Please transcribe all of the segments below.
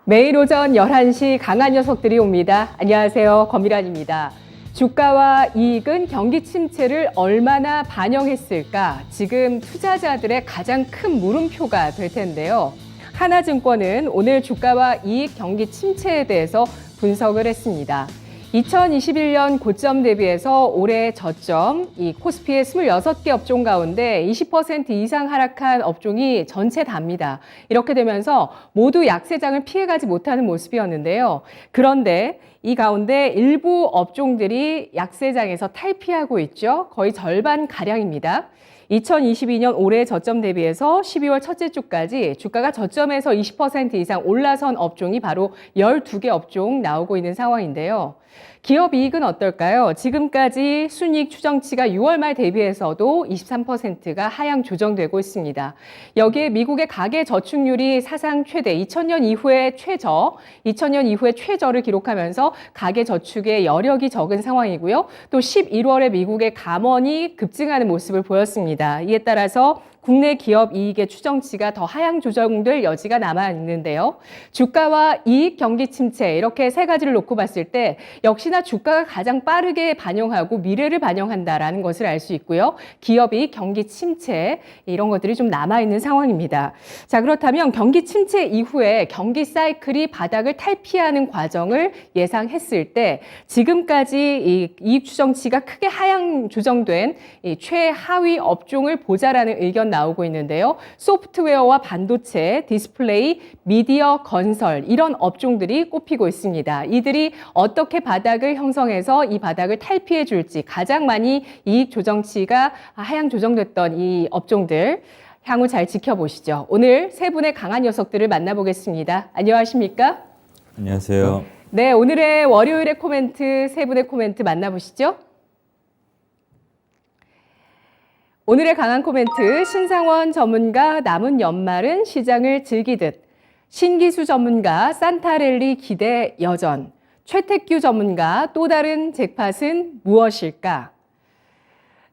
매일 오전 11시 강한 녀석들이 옵니다. 안녕하세요. 권미란입니다. 주가와 이익은 경기 침체를 얼마나 반영했을까? 지금 투자자들의 가장 큰 물음표가 될 텐데요. 하나증권은 오늘 주가와 이익 경기 침체에 대해서 분석을 했습니다. 2021년 고점 대비해서 올해 저점, 이 코스피의 26개 업종 가운데 20% 이상 하락한 업종이 전체 답니다. 이렇게 되면서 모두 약세장을 피해가지 못하는 모습이었는데요. 그런데 이 가운데 일부 업종들이 약세장에서 탈피하고 있죠. 거의 절반 가량입니다. 2022년 올해 저점 대비해서 12월 첫째 주까지 주가가 저점에서 20% 이상 올라선 업종이 바로 12개 업종 나오고 있는 상황인데요. 기업 이익은 어떨까요? 지금까지 순이익 추정치가 6월 말 대비해서도 23%가 하향 조정되고 있습니다. 여기에 미국의 가계 저축률이 사상 최대 2000년 이후의 최저를 기록하면서 가계 저축의 여력이 적은 상황이고요. 또 11월에 미국의 감원이 급증하는 모습을 보였습니다. 이에 따라서 국내 기업 이익의 추정치가 더 하향 조정될 여지가 남아 있는데요. 주가와 이익 경기 침체 이렇게 세 가지를 놓고 봤을 때 역시나 주가가 가장 빠르게 반영하고 미래를 반영한다라는 것을 알 수 있고요. 기업 이익 경기 침체 이런 것들이 좀 남아 있는 상황입니다. 자, 그렇다면 경기 침체 이후에 경기 사이클이 바닥을 탈피하는 과정을 예상했을 때 지금까지 이 이익 추정치가 크게 하향 조정된 이 최하위 업종을 보자라는 의견 나오고 있는데요. 소프트웨어와 반도체, 디스플레이, 미디어, 건설 이런 업종들이 꼽히고 있습니다. 이들이 어떻게 바닥을 형성해서 이 바닥을 탈피해 줄지 가장 많이 이익 조정치가 하향 조정됐던 이 업종들 향후 잘 지켜보시죠. 오늘 세 분의 강한 녀석들을 만나보겠습니다. 안녕하십니까? 안녕하세요. 네, 오늘의 월요일의 코멘트 세 분의 코멘트 만나보시죠. 오늘의 강한 코멘트, 신상원 전문가 남은 연말은 시장을 즐기듯, 신기수 전문가 산타랠리 기대 여전, 최택규 전문가 또 다른 잭팟은 무엇일까?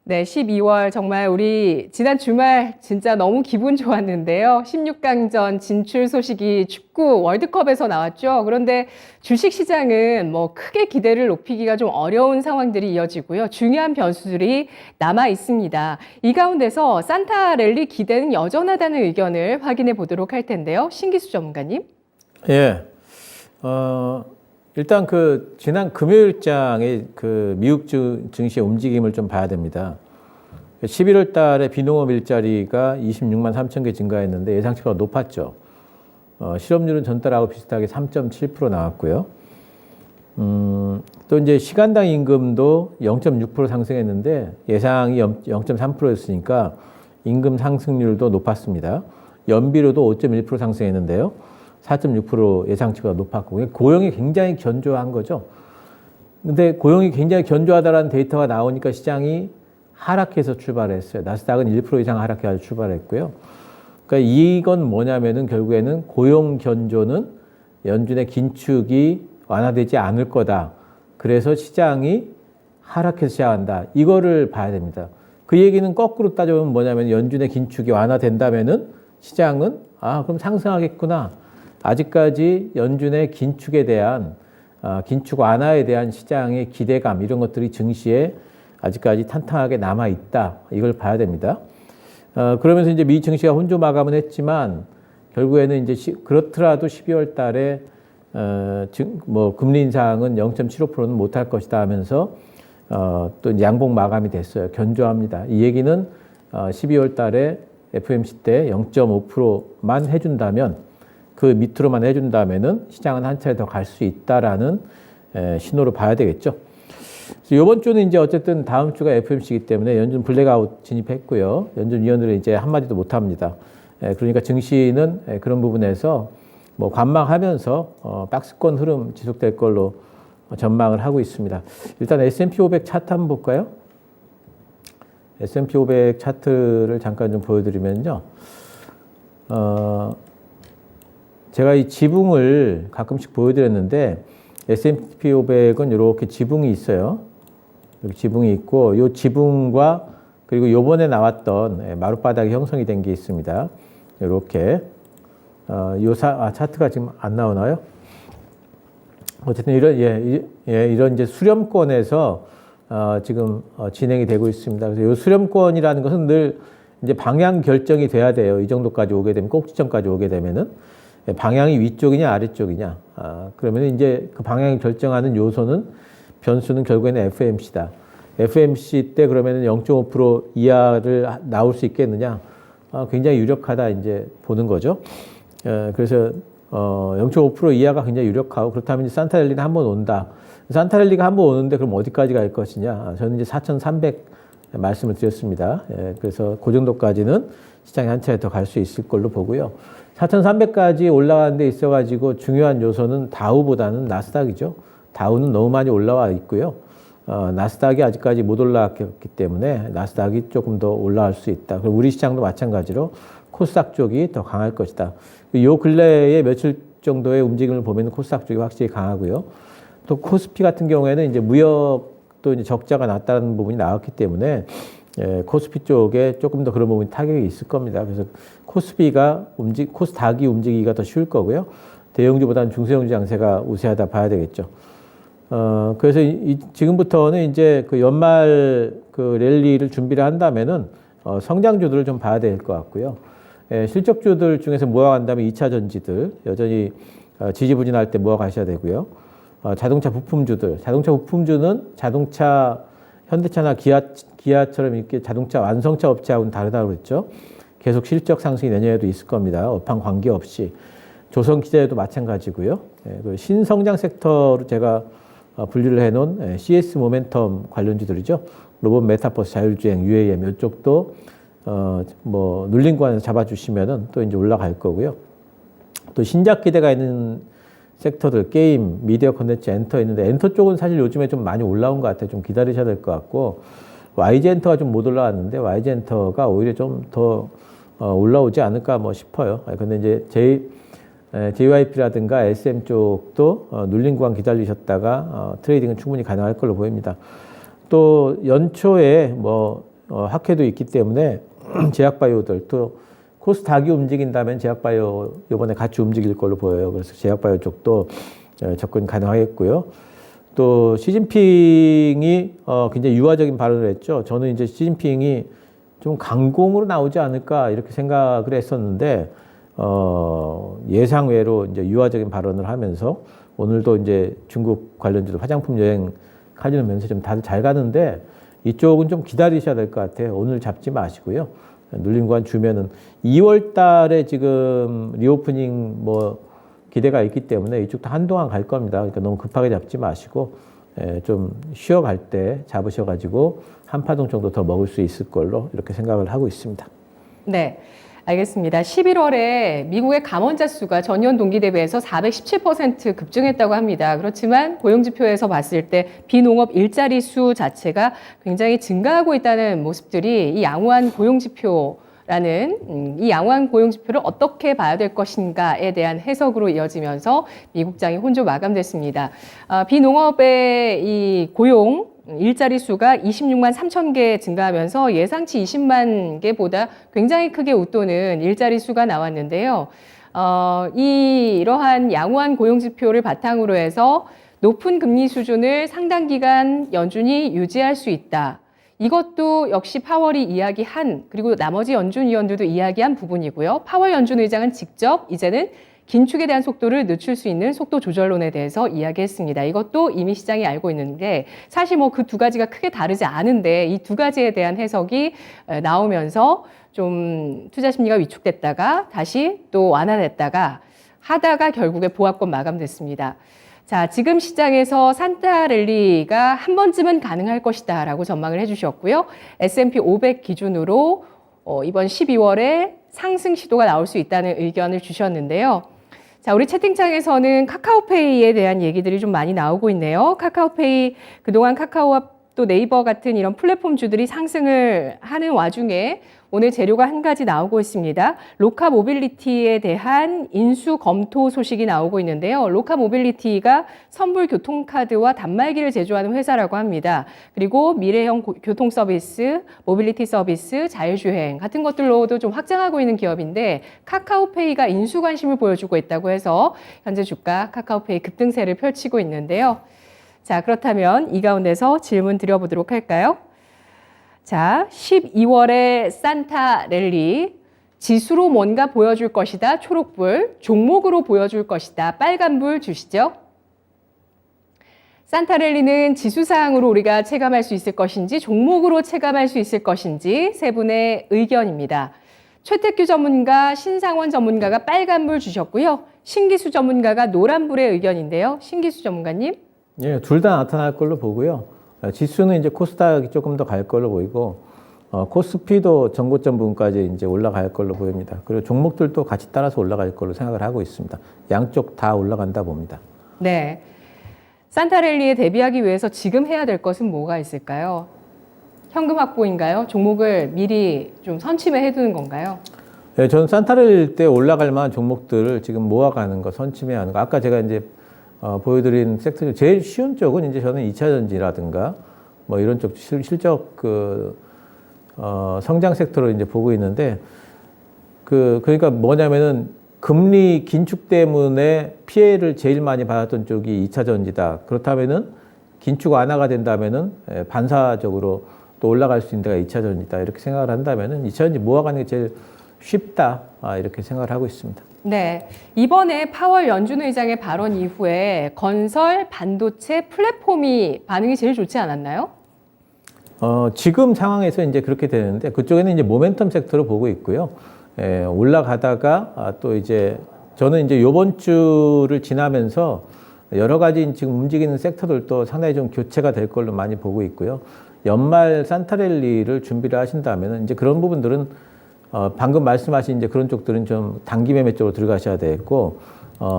네, 12월 정말 우리 지난 주말 진짜 너무 기분 좋았는데요. 16강전 진출 소식이 축구 월드컵에서 나왔죠. 그런데 주식시장은 뭐 크게 기대를 높이기가 좀 어려운 상황들이 이어지고요. 중요한 변수들이 남아 있습니다. 이 가운데서 산타랠리 기대는 여전하다는 의견을 확인해 보도록 할 텐데요. 신기수 전문가님. 예. 일단 지난 금요일장의 미국 증시 움직임을 좀 봐야 됩니다. 11월 달에 비농업 일자리가 26만 3천 개 증가했는데 예상치보다 높았죠. 실업률은 전달하고 비슷하게 3.7% 나왔고요. 또 이제 시간당 임금도 0.6% 상승했는데 예상이 0.3%였으니까 임금 상승률도 높았습니다. 연비로도 5.1% 상승했는데요. 4.6% 예상치보다 높았고 고용이 굉장히 견조한 거죠. 근데 고용이 굉장히 견조하다라는 데이터가 나오니까 시장이 하락해서 출발했어요. 나스닥은 1% 이상 하락해서 출발했고요. 그러니까 이건 뭐냐면은 결국에는 고용 견조는 연준의 긴축이 완화되지 않을 거다. 그래서 시장이 하락해서 시작한다. 이거를 봐야 됩니다. 그 얘기는 거꾸로 따져보면 뭐냐면 연준의 긴축이 완화된다면은 시장은 그럼 상승하겠구나. 아직까지 연준의 긴축에 대한 긴축 완화에 대한 시장의 기대감 이런 것들이 증시에 아직까지 탄탄하게 남아 있다. 이걸 봐야 됩니다. 그러면서 이제 미 증시가 혼조 마감은 했지만 결국에는 이제 그렇더라도 12월 달에 금리 인상은 0.75%는 못할 것이다 하면서 또 양봉 마감이 됐어요. 견조합니다. 이 얘기는 12월 달에 FOMC 때 0.5%만 해준다면 그 밑으로만 해준다면은 시장은 한 차례 더 갈 수 있다라는 신호를 봐야 되겠죠. 이번 주는 이제 어쨌든 다음 주가 FOMC이기 때문에 연준 블랙아웃 진입했고요. 연준 위원들은 이제 한마디도 못 합니다. 그러니까 증시는 그런 부분에서 뭐 관망하면서 박스권 흐름 지속될 걸로 전망을 하고 있습니다. 일단 S&P 500 차트 한번 볼까요? S&P 500 차트를 잠깐 좀 보여드리면요. 제가 이 지붕을 가끔씩 보여드렸는데 S&P 500은 이렇게 지붕이 있어요. 이렇게 지붕이 있고 이 지붕과 그리고 요번에 나왔던 마룻바닥이 형성이 된 게 있습니다. 이렇게 차트가 지금 안 나오나요? 어쨌든 이런 이제 수렴권에서 지금 진행이 되고 있습니다. 그래서 이 수렴권이라는 것은 늘 이제 방향 결정이 돼야 돼요. 이 정도까지 오게 되면, 꼭지점까지 오게 되면은 방향이 위쪽이냐 아래쪽이냐. 그러면 이제 그 방향을 결정하는 요소는 변수는 결국에는 FMC다. FMC 때 그러면은 0.5% 이하를 나올 수 있겠느냐? 굉장히 유력하다 이제 보는 거죠. 그래서 0.5% 이하가 굉장히 유력하고, 그렇다면 이제 산타랠리는 한번 온다. 산타랠리가 한번 오는데 그럼 어디까지 갈 것이냐? 저는 이제 4,300 말씀을 드렸습니다. 그래서 그 정도까지는 시장이 한 차례 더 갈 수 있을 걸로 보고요. 4,300까지 올라가는 데 있어가지고 중요한 요소는 다우보다는 나스닥이죠. 다우는 너무 많이 올라와 있고요. 나스닥이 아직까지 못 올라왔기 때문에 나스닥이 조금 더 올라갈 수 있다. 그리고 우리 시장도 마찬가지로 코스닥 쪽이 더 강할 것이다. 요 근래에 며칠 정도의 움직임을 보면 코스닥 쪽이 확실히 강하고요. 또 코스피 같은 경우에는 이제 무역도 이제 적자가 났다는 부분이 나왔기 때문에 코스피 쪽에 조금 더 그런 부분이 타격이 있을 겁니다. 그래서 코스닥이 움직이기가 더 쉬울 거고요. 대형주보다는 중소형주 양세가 우세하다 봐야 되겠죠. 그래서 지금부터는 이제 그 연말 그 랠리를 준비를 한다면은 성장주들을 좀 봐야 될 것 같고요. 실적주들 중에서 모아간다면 2차 전지들 여전히 지지부진할 때 모아가셔야 되고요. 자동차 부품주들, 자동차 부품주는 현대차나 기아처럼 이렇게 자동차 완성차 업체하고는 다르다고 그랬죠. 계속 실적 상승이 내년에도 있을 겁니다. 업황 관계없이. 조선기자에도 마찬가지고요. 신성장 섹터로 제가 분류를 해놓은 CS 모멘텀 관련주들이죠. 로봇, 메타버스, 자율주행, UAM 이쪽도 눌린 구간에서 잡아주시면은 또 이제 올라갈 거고요. 또 신작 기대가 있는 섹터들, 게임, 미디어 콘텐츠, 엔터 있는데 엔터 쪽은 사실 요즘에 좀 많이 올라온 것 같아요. 좀 기다리셔야 될 것 같고, YG 엔터가 좀 못 올라왔는데 YG 엔터가 오히려 좀 더 올라오지 않을까 싶어요. 근데 이제 JYP라든가 SM 쪽도 눌린 구간 기다리셨다가 트레이딩은 충분히 가능할 걸로 보입니다. 또 연초에 학회도 있기 때문에 제약바이오들, 또 코스닥이 움직인다면 제약바이오 이번에 같이 움직일 걸로 보여요. 그래서 제약바이오 쪽도 접근 가능하겠고요. 또 시진핑이 굉장히 유화적인 발언을 했죠. 저는 이제 시진핑이 좀 강공으로 나오지 않을까 이렇게 생각을 했었는데 예상외로 이제 유화적인 발언을 하면서 오늘도 이제 중국 관련주들 화장품 여행 카지노 면세 좀 다들 잘 가는데 이쪽은 좀 기다리셔야 될 것 같아요. 오늘 잡지 마시고요. 눌린 구간 주면은 2월 달에 지금 리오프닝 기대가 있기 때문에 이쪽도 한동안 갈 겁니다. 그러니까 너무 급하게 잡지 마시고 좀 쉬어갈 때 잡으셔가지고 한 파동 정도 더 먹을 수 있을 걸로 이렇게 생각을 하고 있습니다. 네. 알겠습니다. 11월에 미국의 감원자 수가 전년 동기 대비해서 417% 급증했다고 합니다. 그렇지만 고용지표에서 봤을 때 비농업 일자리 수 자체가 굉장히 증가하고 있다는 모습들이 이 양호한 고용지표라는 이 양호한 고용지표를 어떻게 봐야 될 것인가에 대한 해석으로 이어지면서 미국장이 혼조 마감됐습니다. 비농업의 이 고용 일자리 수가 26만 3천 개 증가하면서 예상치 20만 개보다 굉장히 크게 웃도는 일자리 수가 나왔는데요. 이러한 양호한 고용지표를 바탕으로 해서 높은 금리 수준을 상당 기간 연준이 유지할 수 있다. 이것도 역시 파월이 이야기한, 그리고 나머지 연준 위원들도 이야기한 부분이고요. 파월 연준 의장은 직접 이제는 긴축에 대한 속도를 늦출 수 있는 속도 조절론에 대해서 이야기했습니다. 이것도 이미 시장이 알고 있는데 사실 그 두 가지가 크게 다르지 않은데 이 두 가지에 대한 해석이 나오면서 좀 투자 심리가 위축됐다가 다시 또 완화됐다가 하다가 결국에 보합권 마감됐습니다. 자, 지금 시장에서 산타랠리가 한 번쯤은 가능할 것이다 라고 전망을 해주셨고요. S&P 500 기준으로 이번 12월에 상승 시도가 나올 수 있다는 의견을 주셨는데요. 자, 우리 채팅창에서는 카카오페이에 대한 얘기들이 좀 많이 나오고 있네요. 카카오페이, 그동안 카카오와 또 네이버 같은 이런 플랫폼주들이 상승을 하는 와중에 오늘 재료가 한 가지 나오고 있습니다. 로카 모빌리티에 대한 인수 검토 소식이 나오고 있는데요. 로카 모빌리티가 선불 교통카드와 단말기를 제조하는 회사라고 합니다. 그리고 미래형 교통 서비스, 모빌리티 서비스, 자율주행 같은 것들로도 좀 확장하고 있는 기업인데 카카오페이가 인수 관심을 보여주고 있다고 해서 현재 주가 카카오페이 급등세를 펼치고 있는데요. 자, 그렇다면 이 가운데서 질문 드려보도록 할까요? 자, 12월의 산타 랠리, 지수로 뭔가 보여줄 것이다, 초록불, 종목으로 보여줄 것이다, 빨간불 주시죠. 산타 랠리는 지수사항으로 우리가 체감할 수 있을 것인지, 종목으로 체감할 수 있을 것인지 세 분의 의견입니다. 최태규 전문가, 신상원 전문가가 빨간불 주셨고요. 신기수 전문가가 노란불의 의견인데요. 신기수 전문가님. 예, 둘 다 나타날 걸로 보고요. 지수는 이제 코스닥이 조금 더 갈 걸로 보이고, 코스피도 전고점 부분까지 이제 올라갈 걸로 보입니다. 그리고 종목들도 같이 따라서 올라갈 걸로 생각을 하고 있습니다. 양쪽 다 올라간다 봅니다. 네. 산타랠리에 대비하기 위해서 지금 해야 될 것은 뭐가 있을까요? 현금 확보인가요? 종목을 미리 좀 선침해 해두는 건가요? 네, 저는 산타랠리 때 올라갈 만한 종목들을 지금 모아가는 거, 선침해 하는 거. 아까 제가 이제 보여드린 섹터 중 제일 쉬운 쪽은 이제 저는 2차전지라든가 뭐 이런 쪽 실적 성장 섹터로 이제 보고 있는데 그러니까 뭐냐면은 금리 긴축 때문에 피해를 제일 많이 받았던 쪽이 2차전지다. 그렇다면은 긴축 완화가 된다면은 반사적으로 또 올라갈 수 있는 데가 2차전지다. 이렇게 생각을 한다면은 2차전지 모아가는 게 제일 쉽다. 이렇게 생각을 하고 있습니다. 네. 이번에 파월 연준 의장의 발언 이후에 건설, 반도체, 플랫폼이 반응이 제일 좋지 않았나요? 지금 상황에서 이제 그렇게 되는데 그쪽에는 이제 모멘텀 섹터로 보고 있고요. 올라가다가 또 이제 저는 이제 요번 주를 지나면서 여러 가지 지금 움직이는 섹터들도 상당히 좀 교체가 될 걸로 많이 보고 있고요. 연말 산타랠리를 준비를 하신다면 이제 그런 부분들은 방금 말씀하신 이제 그런 쪽들은 좀 단기 매매 쪽으로 들어가셔야 되겠고,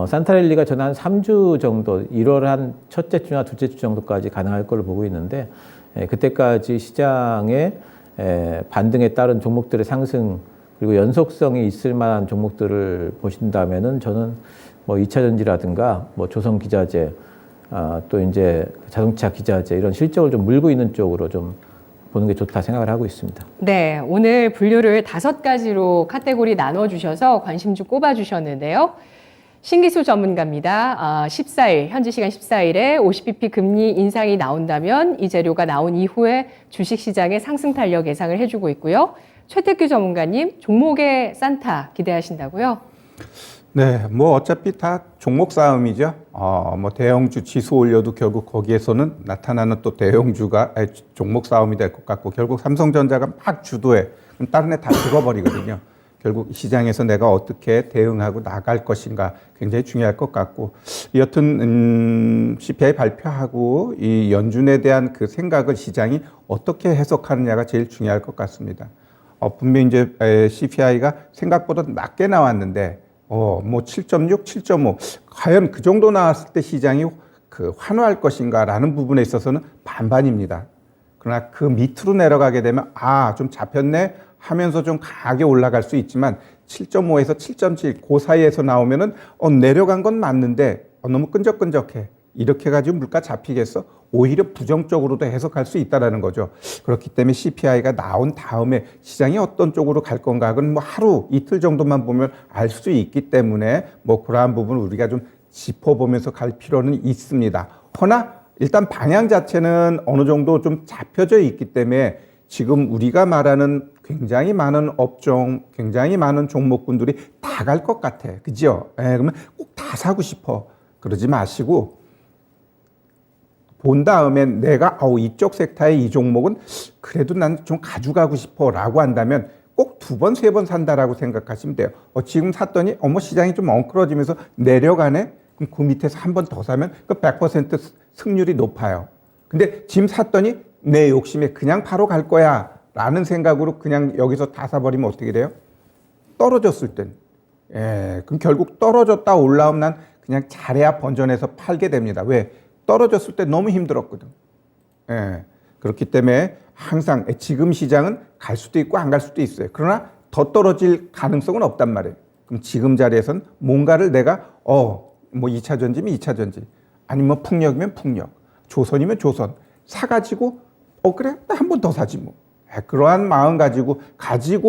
산타랠리가 저는 한 3주 정도, 1월 한 첫째 주나 둘째 주 정도까지 가능할 걸로 보고 있는데, 그때까지 시장의 반등에 따른 종목들의 상승, 그리고 연속성이 있을 만한 종목들을 보신다면은 저는 뭐 2차전지라든가 뭐 조선기자재, 또 이제 자동차 기자재 이런 실적을 좀 물고 있는 쪽으로 좀 보는 게 좋다 생각을 하고 있습니다. 네, 오늘 분류를 5가지로 카테고리 나눠주셔서 관심 좀 꼽아주셨는데요. 신기수 전문가입니다. 14일, 현지 시간 14일에 50bp 금리 인상이 나온다면 이 재료가 나온 이후에 주식시장의 상승 탄력 예상을 해주고 있고요. 최태규 전문가님, 종목의 산타 기대하신다고요? 네, 뭐 어차피 다 종목 싸움이죠. 뭐 대형주 지수 올려도 결국 거기에서는 나타나는 또 대형주가 종목 싸움이 될 것 같고 결국 삼성전자가 막 주도해. 그럼 다른 애 다 죽어버리거든요. 결국 시장에서 내가 어떻게 대응하고 나갈 것인가 굉장히 중요할 것 같고 여튼 CPI 발표하고 이 연준에 대한 그 생각을 시장이 어떻게 해석하느냐가 제일 중요할 것 같습니다. 분명히 이제 CPI가 생각보다 낮게 나왔는데 뭐 7.6, 7.5 과연 그 정도 나왔을 때 시장이 그 환호할 것인가라는 부분에 있어서는 반반입니다. 그러나 그 밑으로 내려가게 되면 좀 잡혔네 하면서 좀 강하게 올라갈 수 있지만 7.5에서 7.7 그 사이에서 나오면은 내려간 건 맞는데 너무 끈적끈적해. 이렇게 가지고 물가 잡히겠어? 오히려 부정적으로도 해석할 수 있다라는 거죠. 그렇기 때문에 CPI가 나온 다음에 시장이 어떤 쪽으로 갈 건가, 그건 뭐 하루, 이틀 정도만 보면 알 수 있기 때문에 뭐 그러한 부분을 우리가 좀 짚어보면서 갈 필요는 있습니다. 허나 일단 방향 자체는 어느 정도 좀 잡혀져 있기 때문에 지금 우리가 말하는 굉장히 많은 업종, 굉장히 많은 종목군들이 다 갈 것 같아. 그죠? 그러면 꼭 다 사고 싶어. 그러지 마시고 본 다음엔 내가 이쪽 섹터의 이 종목은 그래도 난 좀 가져가고 싶어 라고 한다면 꼭 2번, 3번 산다라고 생각하시면 돼요. 지금 샀더니 시장이 좀 엉클어지면서 내려가네? 그럼 그 밑에서 한 번 더 사면 그 100% 승률이 높아요. 근데 지금 샀더니 내 욕심에 그냥 바로 갈 거야 라는 생각으로 그냥 여기서 다 사버리면 어떻게 돼요? 떨어졌을 땐. 그럼 결국 떨어졌다 올라오면 난 그냥 잘해야 번전해서 팔게 됩니다. 왜? 떨어졌을 때 너무 힘들었거든. 그렇기 때문에 항상 지금 시장은 갈 수도 있고 안 갈 수도 있어요. 그러나 더 떨어질 가능성은 없단 말이에요. 그럼 지금 자리에선 뭔가를 내가 뭐 2차 전지면 2차 전지, 아니면 풍력이면 풍력, 조선이면 조선 사가지고 그래 한 번 더 사지 뭐. 그러한 마음 가지고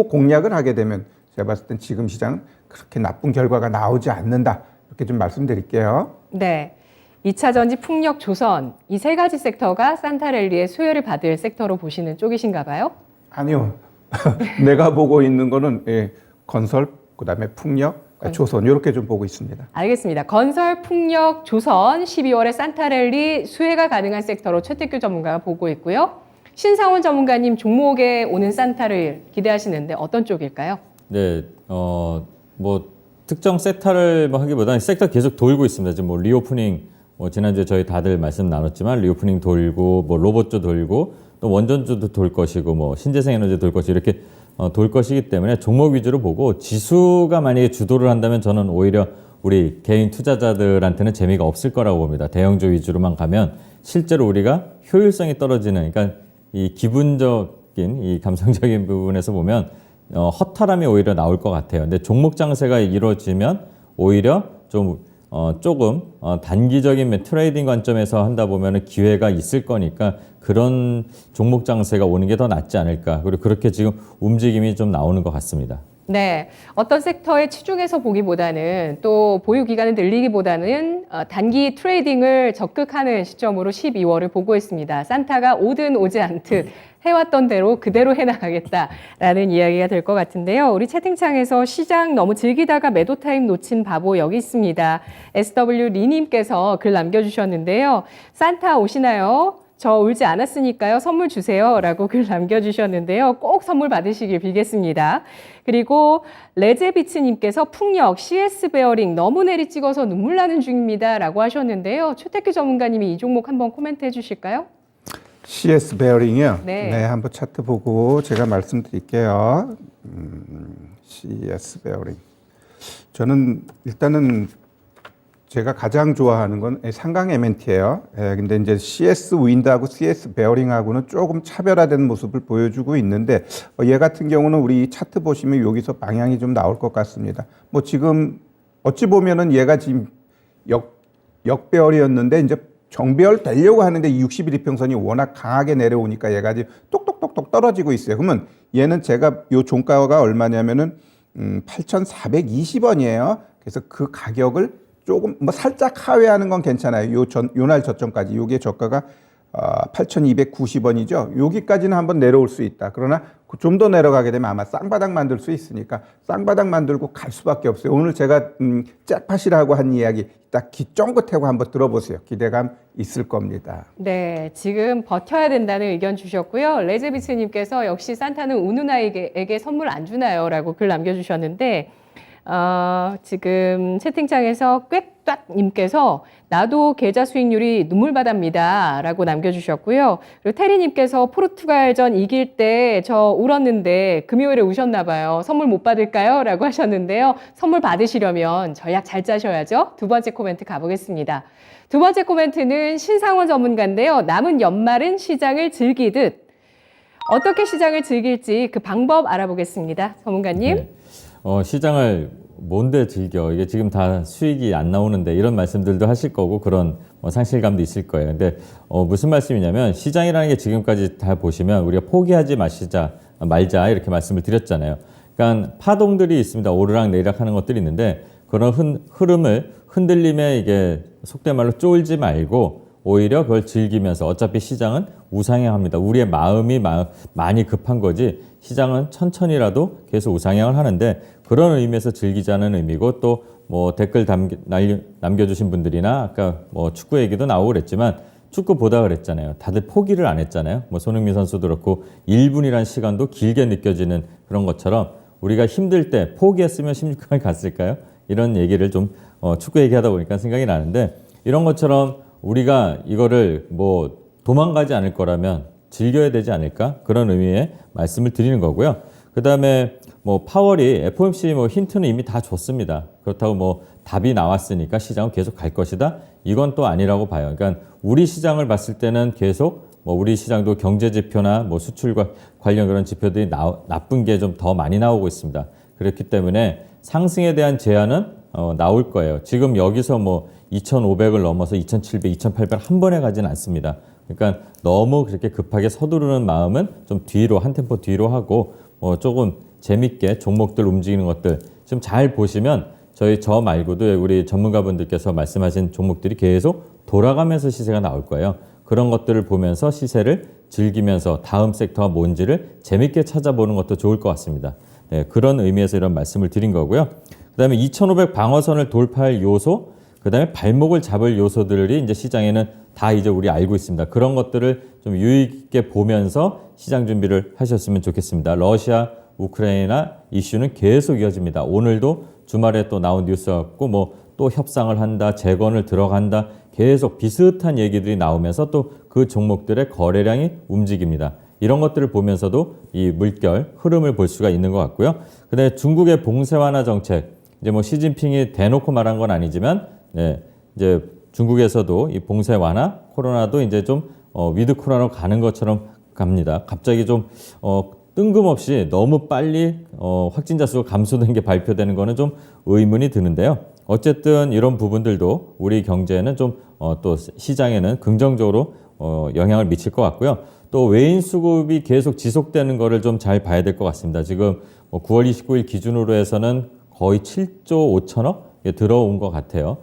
공략을 하게 되면 제가 봤을 땐 지금 시장은 그렇게 나쁜 결과가 나오지 않는다. 이렇게 좀 말씀드릴게요. 네. 2차 전지, 풍력, 조선 이 세 가지 섹터가 산타랠리의 수혜를 받을 섹터로 보시는 쪽이신가 봐요? 아니요. 내가 보고 있는 거는 건설, 그다음에 풍력, 조선 이렇게 좀 보고 있습니다. 알겠습니다. 건설, 풍력, 조선 12월에 산타랠리 수혜가 가능한 섹터로 최택규 전문가가 보고 있고요. 신상원 전문가님 종목에 오는 산타를 기대하시는데 어떤 쪽일까요? 네, 뭐 특정 섹터를 뭐 하기보다는 섹터 계속 돌고 있습니다. 지금 뭐 리오프닝, 지난주에 저희 다들 말씀 나눴지만 리오프닝 돌고 뭐 로봇도 돌고 또 원전주도 돌 것이고 뭐 신재생 에너지 돌 것이고 이렇게 돌 것이기 때문에 종목 위주로 보고 지수가 만약에 주도를 한다면 저는 오히려 우리 개인 투자자들한테는 재미가 없을 거라고 봅니다. 대형주 위주로만 가면 실제로 우리가 효율성이 떨어지는, 그러니까 이 기분적인 이 감성적인 부분에서 보면 허탈함이 오히려 나올 것 같아요. 근데 종목 장세가 이루어지면 오히려 좀 조금 단기적인 트레이딩 관점에서 한다 보면 기회가 있을 거니까 그런 종목 장세가 오는 게 더 낫지 않을까. 그리고 그렇게 지금 움직임이 좀 나오는 것 같습니다. 네, 어떤 섹터에 치중해서 보기보다는 또 보유 기간을 늘리기보다는 단기 트레이딩을 적극하는 시점으로 12월을 보고 있습니다. 산타가 오든 오지 않든 해왔던 대로 그대로 해나가겠다라는 이야기가 될 것 같은데요. 우리 채팅창에서 시장 너무 즐기다가 매도 타임 놓친 바보 여기 있습니다. SW 리님께서 글 남겨주셨는데요. 산타 오시나요? 저 울지 않았으니까요. 선물 주세요. 라고 글 남겨주셨는데요. 꼭 선물 받으시길 빌겠습니다. 그리고 레제비츠님께서 풍력, CS 베어링 너무 내리 찍어서 눈물 나는 중입니다. 라고 하셨는데요. 최택규 전문가님이 이 종목 한번 코멘트 해주실까요? CS 베어링이요? 네. 한번 차트 보고 제가 말씀드릴게요. CS 베어링. 저는 일단은 제가 가장 좋아하는 건 상강 MNT예요. 근데 이제 CS 윈드하고 CS 베어링하고는 조금 차별화된 모습을 보여주고 있는데 얘 같은 경우는 우리 차트 보시면 여기서 방향이 좀 나올 것 같습니다. 뭐 지금 어찌 보면은 얘가 지금 역배열이었는데 이제 정배열 되려고 하는데 60일 이평선이 워낙 강하게 내려오니까 얘가 지금 똑똑똑똑 떨어지고 있어요. 그러면 얘는 제가 요 종가가 얼마냐면은 8,420원이에요. 그래서 그 가격을 조금 뭐 살짝 하회하는 건 괜찮아요. 요날 저점까지 요게 저가가 8,290원이죠. 여기까지는 한번 내려올 수 있다. 그러나 좀 더 내려가게 되면 아마 쌍바닥 만들 수 있으니까 쌍바닥 만들고 갈 수밖에 없어요. 오늘 제가 짝팟이라고 한 이야기 딱 쫑긋하고 한번 들어보세요. 기대감 있을 겁니다. 네, 지금 버텨야 된다는 의견 주셨고요. 레제비츠님께서 역시 산타는 우는 아이에게 선물 안 주나요? 라고 글 남겨주셨는데 지금 채팅창에서 꽥딱님께서 나도 계좌 수익률이 눈물바다입니다 라고 남겨주셨고요. 그리고 테리님께서 포르투갈전 이길 때 저 울었는데 금요일에 우셨나 봐요. 선물 못 받을까요? 라고 하셨는데요. 선물 받으시려면 전략 잘 짜셔야죠. 두 번째 코멘트 가보겠습니다. 두 번째 코멘트는 신상원 전문가인데요. 남은 연말은 시장을 즐기듯 어떻게 시장을 즐길지 그 방법 알아보겠습니다. 전문가님. 네. 시장을 뭔데 즐겨? 이게 지금 다 수익이 안 나오는데 이런 말씀들도 하실 거고 그런 상실감도 있을 거예요. 근데 무슨 말씀이냐면 시장이라는 게 지금까지 다 보시면 우리가 포기하지 말자 이렇게 말씀을 드렸잖아요. 그러니까 파동들이 있습니다. 오르락 내리락 하는 것들이 있는데 그런 흐름을 흔들림에 이게 속된 말로 쫄지 말고 오히려 그걸 즐기면서 어차피 시장은 우상향합니다. 우리의 마음이 많이 급한 거지 시장은 천천히라도 계속 우상향을 하는데 그런 의미에서 즐기자는 의미고 또 뭐 댓글 남겨주신 분들이나 아까 뭐 축구 얘기도 나오고 그랬지만 축구 보다 그랬잖아요. 다들 포기를 안 했잖아요. 뭐 손흥민 선수도 그렇고 1분이란 시간도 길게 느껴지는 그런 것처럼 우리가 힘들 때 포기했으면 16강을 갔을까요? 이런 얘기를 좀 축구 얘기하다 보니까 생각이 나는데 이런 것처럼 우리가 이거를 뭐 도망가지 않을 거라면 즐겨야 되지 않을까? 그런 의미의 말씀을 드리는 거고요. 그 다음에 뭐 파월이 FOMC 뭐 힌트는 이미 다 줬습니다. 그렇다고 뭐 답이 나왔으니까 시장은 계속 갈 것이다? 이건 또 아니라고 봐요. 그러니까 우리 시장을 봤을 때는 계속 뭐 우리 시장도 경제 지표나 뭐 수출과 관련 그런 지표들이 나쁜 게 좀 더 많이 나오고 있습니다. 그렇기 때문에 상승에 대한 제한은 나올 거예요. 지금 여기서 뭐 2,500을 넘어서 2,700, 2,800 한 번에 가지는 않습니다. 그러니까 너무 그렇게 급하게 서두르는 마음은 좀 뒤로 한 템포 뒤로 하고 조금 재밌게 종목들 움직이는 것들 좀 잘 보시면 저 말고도 우리 전문가분들께서 말씀하신 종목들이 계속 돌아가면서 시세가 나올 거예요. 그런 것들을 보면서 시세를 즐기면서 다음 섹터가 뭔지를 재밌게 찾아보는 것도 좋을 것 같습니다. 네, 그런 의미에서 이런 말씀을 드린 거고요. 그다음에 2,500 방어선을 돌파할 요소, 그다음에 발목을 잡을 요소들이 이제 시장에는 다 이제 우리 알고 있습니다. 그런 것들을 좀 유의 있게 보면서 시장 준비를 하셨으면 좋겠습니다. 러시아, 우크라이나 이슈는 계속 이어집니다. 오늘도 주말에 또 나온 뉴스였고 또 협상을 한다, 재건을 들어간다, 계속 비슷한 얘기들이 나오면서 또 그 종목들의 거래량이 움직입니다. 이런 것들을 보면서도 이 물결 흐름을 볼 수가 있는 것 같고요. 그다음에 중국의 봉쇄 완화 정책, 이제 시진핑이 대놓고 말한 건 아니지만, 네, 이제 중국에서도 이 봉쇄 완화, 코로나도 이제 좀 위드 코로나로 가는 것처럼 갑니다. 갑자기 좀 뜬금없이 너무 빨리 확진자 수가 감소된 게 발표되는 거는 좀 의문이 드는데요. 어쨌든 이런 부분들도 우리 경제에는 좀 또 시장에는 긍정적으로 영향을 미칠 것 같고요. 또 외인 수급이 계속 지속되는 거를 좀 잘 봐야 될 것 같습니다. 지금 9월 29일 기준으로 해서는 거의 7조 5천억 들어온 것 같아요.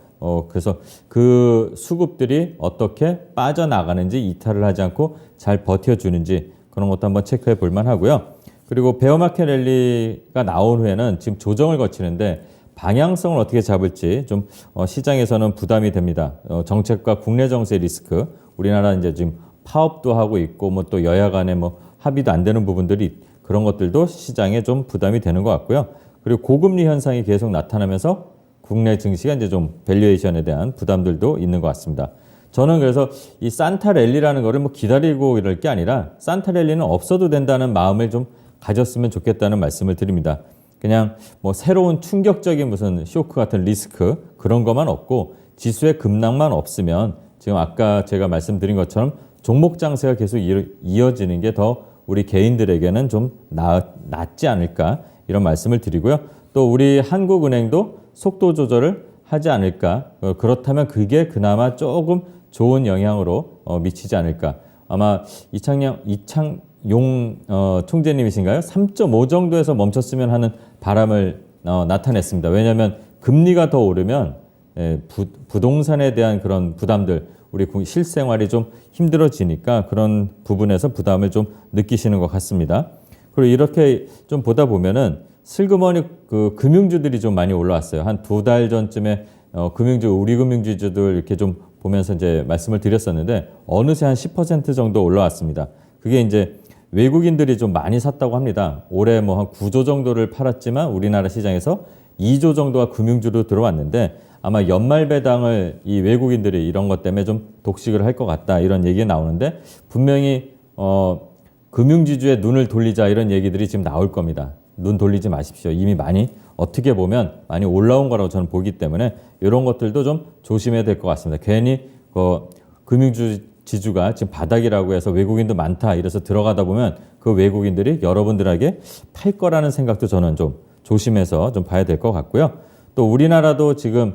그래서 그 수급들이 어떻게 빠져나가는지 이탈을 하지 않고 잘 버텨주는지 그런 것도 한번 체크해 볼 만하고요. 그리고 베어마켓 랠리가 나온 후에는 지금 조정을 거치는데 방향성을 어떻게 잡을지 좀 시장에서는 부담이 됩니다. 정책과 국내 정세 리스크, 우리나라 이제 지금 파업도 하고 있고 또 여야 간에 합의도 안 되는 부분들이 그런 것들도 시장에 좀 부담이 되는 것 같고요. 그리고 고금리 현상이 계속 나타나면서 국내 증시가 이제 좀 밸류에이션에 대한 부담들도 있는 것 같습니다. 저는 그래서 이 산타 랠리라는 거를 기다리고 이럴 게 아니라 산타 랠리는 없어도 된다는 마음을 좀 가졌으면 좋겠다는 말씀을 드립니다. 그냥 새로운 충격적인 무슨 쇼크 같은 리스크 그런 것만 없고 지수의 급락만 없으면 지금 아까 제가 말씀드린 것처럼 종목 장세가 계속 이어지는 게 더 우리 개인들에게는 좀 낫지 않을까 이런 말씀을 드리고요. 또 우리 한국은행도 속도 조절을 하지 않을까. 그렇다면 그게 그나마 조금 좋은 영향으로 미치지 않을까. 아마 이창용 총재님이신가요? 3.5 정도에서 멈췄으면 하는 바람을 나타냈습니다. 왜냐하면 금리가 더 오르면 부동산에 대한 그런 부담들, 우리 실생활이 좀 힘들어지니까 그런 부분에서 부담을 좀 느끼시는 것 같습니다. 그리고 이렇게 좀 보다 보면은 슬그머니 그 금융주들이 좀 많이 올라왔어요. 한 2달 전쯤에 우리 금융주들 이렇게 좀 보면서 이제 말씀을 드렸었는데 어느새 한 10% 정도 올라왔습니다. 그게 이제 외국인들이 좀 많이 샀다고 합니다. 올해 한 9조 정도를 팔았지만 우리나라 시장에서 2조 정도가 금융주로 들어왔는데 아마 연말 배당을 이 외국인들이 이런 것 때문에 좀 독식을 할 것 같다 이런 얘기가 나오는데 분명히 금융지주에 눈을 돌리자 이런 얘기들이 지금 나올 겁니다. 눈 돌리지 마십시오. 이미 많이 어떻게 보면 많이 올라온 거라고 저는 보기 때문에 이런 것들도 좀 조심해야 될 것 같습니다. 괜히 금융지주가 지금 바닥이라고 해서 외국인도 많다 이래서 들어가다 보면 그 외국인들이 여러분들에게 팔 거라는 생각도 저는 좀 조심해서 좀 봐야 될 것 같고요. 또 우리나라도 지금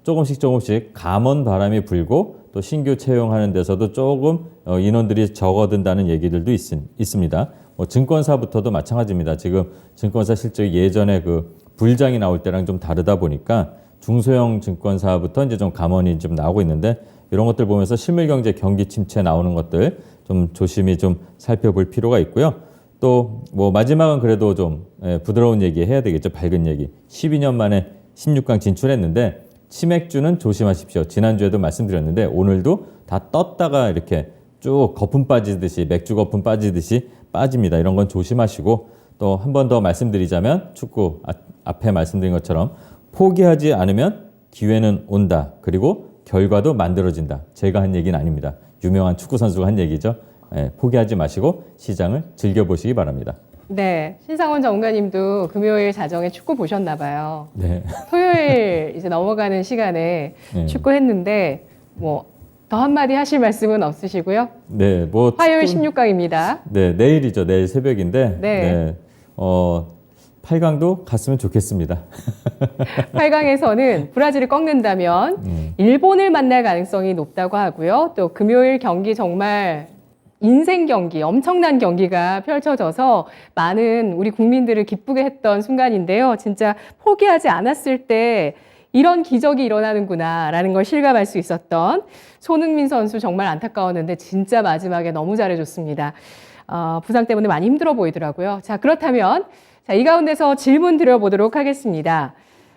조금씩 감원 바람이 불고 또 신규 채용하는 데서도 조금 인원들이 적어든다는 얘기들도 있습니다. 증권사부터도 마찬가지입니다. 지금 증권사 실적이 예전에 그 불장이 나올 때랑 좀 다르다 보니까 중소형 증권사부터 이제 좀 감원이 좀 나오고 있는데 이런 것들 보면서 실물경제 경기 침체 나오는 것들 좀 조심히 좀 살펴볼 필요가 있고요. 또 마지막은 그래도 좀 부드러운 얘기 해야 되겠죠. 밝은 얘기. 12년 만에 16강 진출했는데 치맥주는 조심하십시오. 지난주에도 말씀드렸는데 오늘도 다 떴다가 이렇게 쭉 거품 빠지듯이 맥주 거품 빠지듯이 빠집니다. 이런 건 조심하시고 또 한 번 더 말씀드리자면 축구 앞에 말씀드린 것처럼 포기하지 않으면 기회는 온다. 그리고 결과도 만들어진다. 제가 한 얘기는 아닙니다. 유명한 축구 선수가 한 얘기죠. 포기하지 마시고 시장을 즐겨보시기 바랍니다. 네, 신상원 전문가님도 금요일 자정에 축구 보셨나 봐요. 네. 토요일 이제 넘어가는 시간에 네. 축구 했는데 더 한마디 하실 말씀은 없으시고요. 네, 뭐 화요일 축구- 16강입니다. 네, 내일이죠. 내일 새벽인데. 네. 8강도 갔으면 좋겠습니다. 8강에서는 브라질을 꺾는다면 일본을 만날 가능성이 높다고 하고요. 또 금요일 경기 정말 인생 경기, 엄청난 경기가 펼쳐져서 많은 우리 국민들을 기쁘게 했던 순간인데요. 진짜 포기하지 않았을 때 이런 기적이 일어나는구나라는 걸 실감할 수 있었던 손흥민 선수 정말 안타까웠는데 진짜 마지막에 너무 잘해줬습니다. 부상 때문에 많이 힘들어 보이더라고요. 자, 그렇다면 이 가운데서 질문 드려보도록 하겠습니다.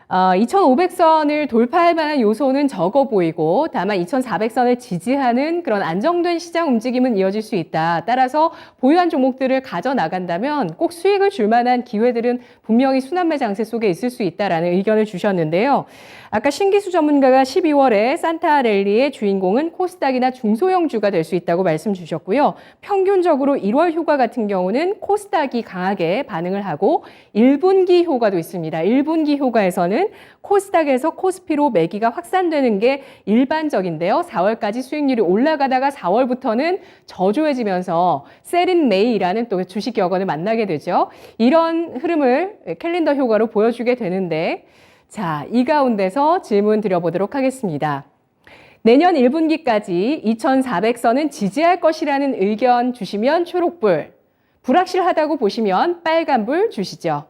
2500선을 돌파할 만한 요소는 적어 보이고 다만 2400선을 지지하는 그런 안정된 시장 움직임은 이어질 수 있다. 따라서 보유한 종목들을 가져나간다면 꼭 수익을 줄 만한 기회들은 분명히 순환매 장세 속에 있을 수 있다라는 의견을 주셨는데요. 아까 신기수 전문가가 12월에 산타랠리의 주인공은 코스닥이나 중소형주가 될 수 있다고 말씀 주셨고요. 평균적으로 1월 효과 같은 경우는 코스닥이 강하게 반응을 하고 1분기 효과도 있습니다. 1분기 효과에서는 코스닥에서 코스피로 매기가 확산되는 게 일반적인데요. 4월까지 수익률이 올라가다가 4월부터는 저조해지면서 셀인 메이라는 또 주식 격언을 만나게 되죠. 이런 흐름을 캘린더 효과로 보여주게 되는데 자, 이 가운데서 질문 드려보도록 하겠습니다. 내년 1분기까지 2400선은 지지할 것이라는 의견 주시면 초록불, 불확실하다고 보시면 빨간불 주시죠.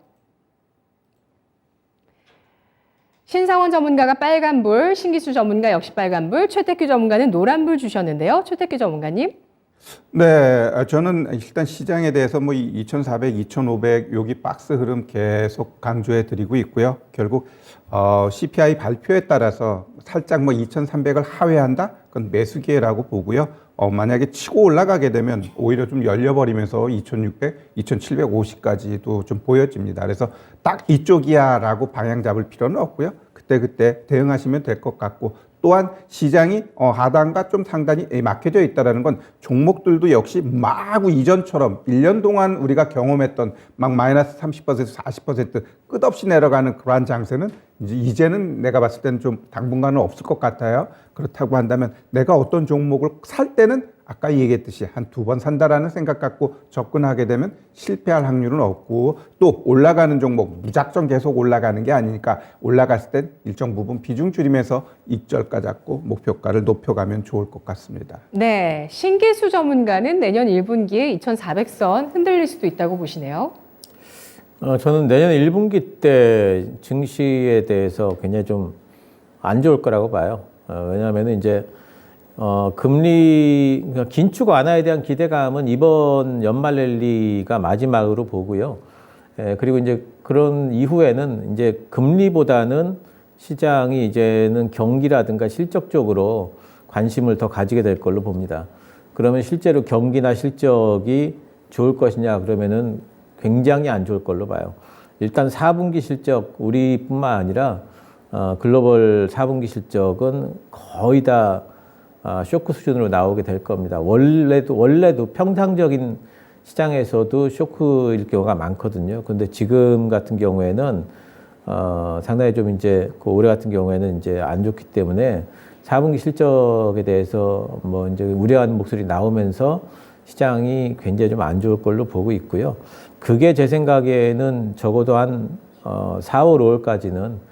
신상원 전문가가 빨간불, 신기수 전문가 역시 빨간불, 최태규 전문가는 노란불 주셨는데요. 최태규 전문가님. 네, 저는 일단 시장에 대해서 뭐 2,400, 2,500 여기 박스 흐름 계속 강조해 드리고 있고요. 결국 CPI 발표에 따라서 살짝 뭐 2,300을 하회한다? 그건 매수 기회라고 보고요. 만약에 치고 올라가게 되면 오히려 좀 열려버리면서 2,600, 2,750까지도 좀 보여집니다. 그래서 딱 이쪽이야라고 방향 잡을 필요는 없고요. 그때 대응하시면 될 것 같고 또한 시장이 하단과 좀 상단이 막혀져 있다는 건 종목들도 역시 마구 이전처럼 1년 동안 우리가 경험했던 막 마이너스 30%, 40% 끝없이 내려가는 그러한 장세는 이제는 내가 봤을 때는 좀 당분간은 없을 것 같아요. 그렇다고 한다면 내가 어떤 종목을 살 때는 아까 얘기했듯이 한 2번 산다라는 생각 갖고 접근하게 되면 실패할 확률은 없고 또 올라가는 종목 무작정 계속 올라가는 게 아니니까 올라갔을 땐 일정 부분 비중 줄이면서 익절가 잡고 목표가를 높여가면 좋을 것 같습니다. 네, 신기수 전문가는 내년 1분기에 2400선 흔들릴 수도 있다고 보시네요. 저는 내년 1분기 때 증시에 대해서 굉장히 좀 안 좋을 거라고 봐요. 왜냐하면 이제 금리, 그러니까 긴축 완화에 대한 기대감은 이번 연말 랠리가 마지막으로 보고요. 그리고 이제 그런 이후에는 이제 금리보다는 시장이 이제는 경기라든가 실적 쪽으로 관심을 더 가지게 될 걸로 봅니다. 그러면 실제로 경기나 실적이 좋을 것이냐 그러면은 굉장히 안 좋을 걸로 봐요. 일단 4분기 실적 우리뿐만 아니라 글로벌 4분기 실적은 거의 다 쇼크 수준으로 나오게 될 겁니다. 원래도 평상적인 시장에서도 쇼크일 경우가 많거든요. 근데 지금 같은 경우에는 상당히 좀 이제 그 올해 같은 경우에는 이제 안 좋기 때문에 4분기 실적에 대해서 뭐 이제 우려하는 목소리 나오면서 시장이 굉장히 좀 안 좋을 걸로 보고 있고요. 그게 제 생각에는 적어도 한 4월, 5월까지는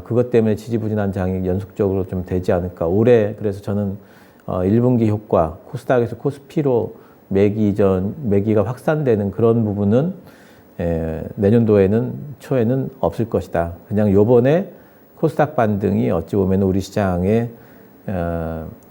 그것 때문에 지지부진한 장이 연속적으로 좀 되지 않을까. 올해 그래서 저는 1분기 효과, 코스닥에서 코스피로 매기가 확산되는 그런 부분은 내년도에는 초에는 없을 것이다. 그냥 요번에 코스닥 반등이 어찌 보면 우리 시장에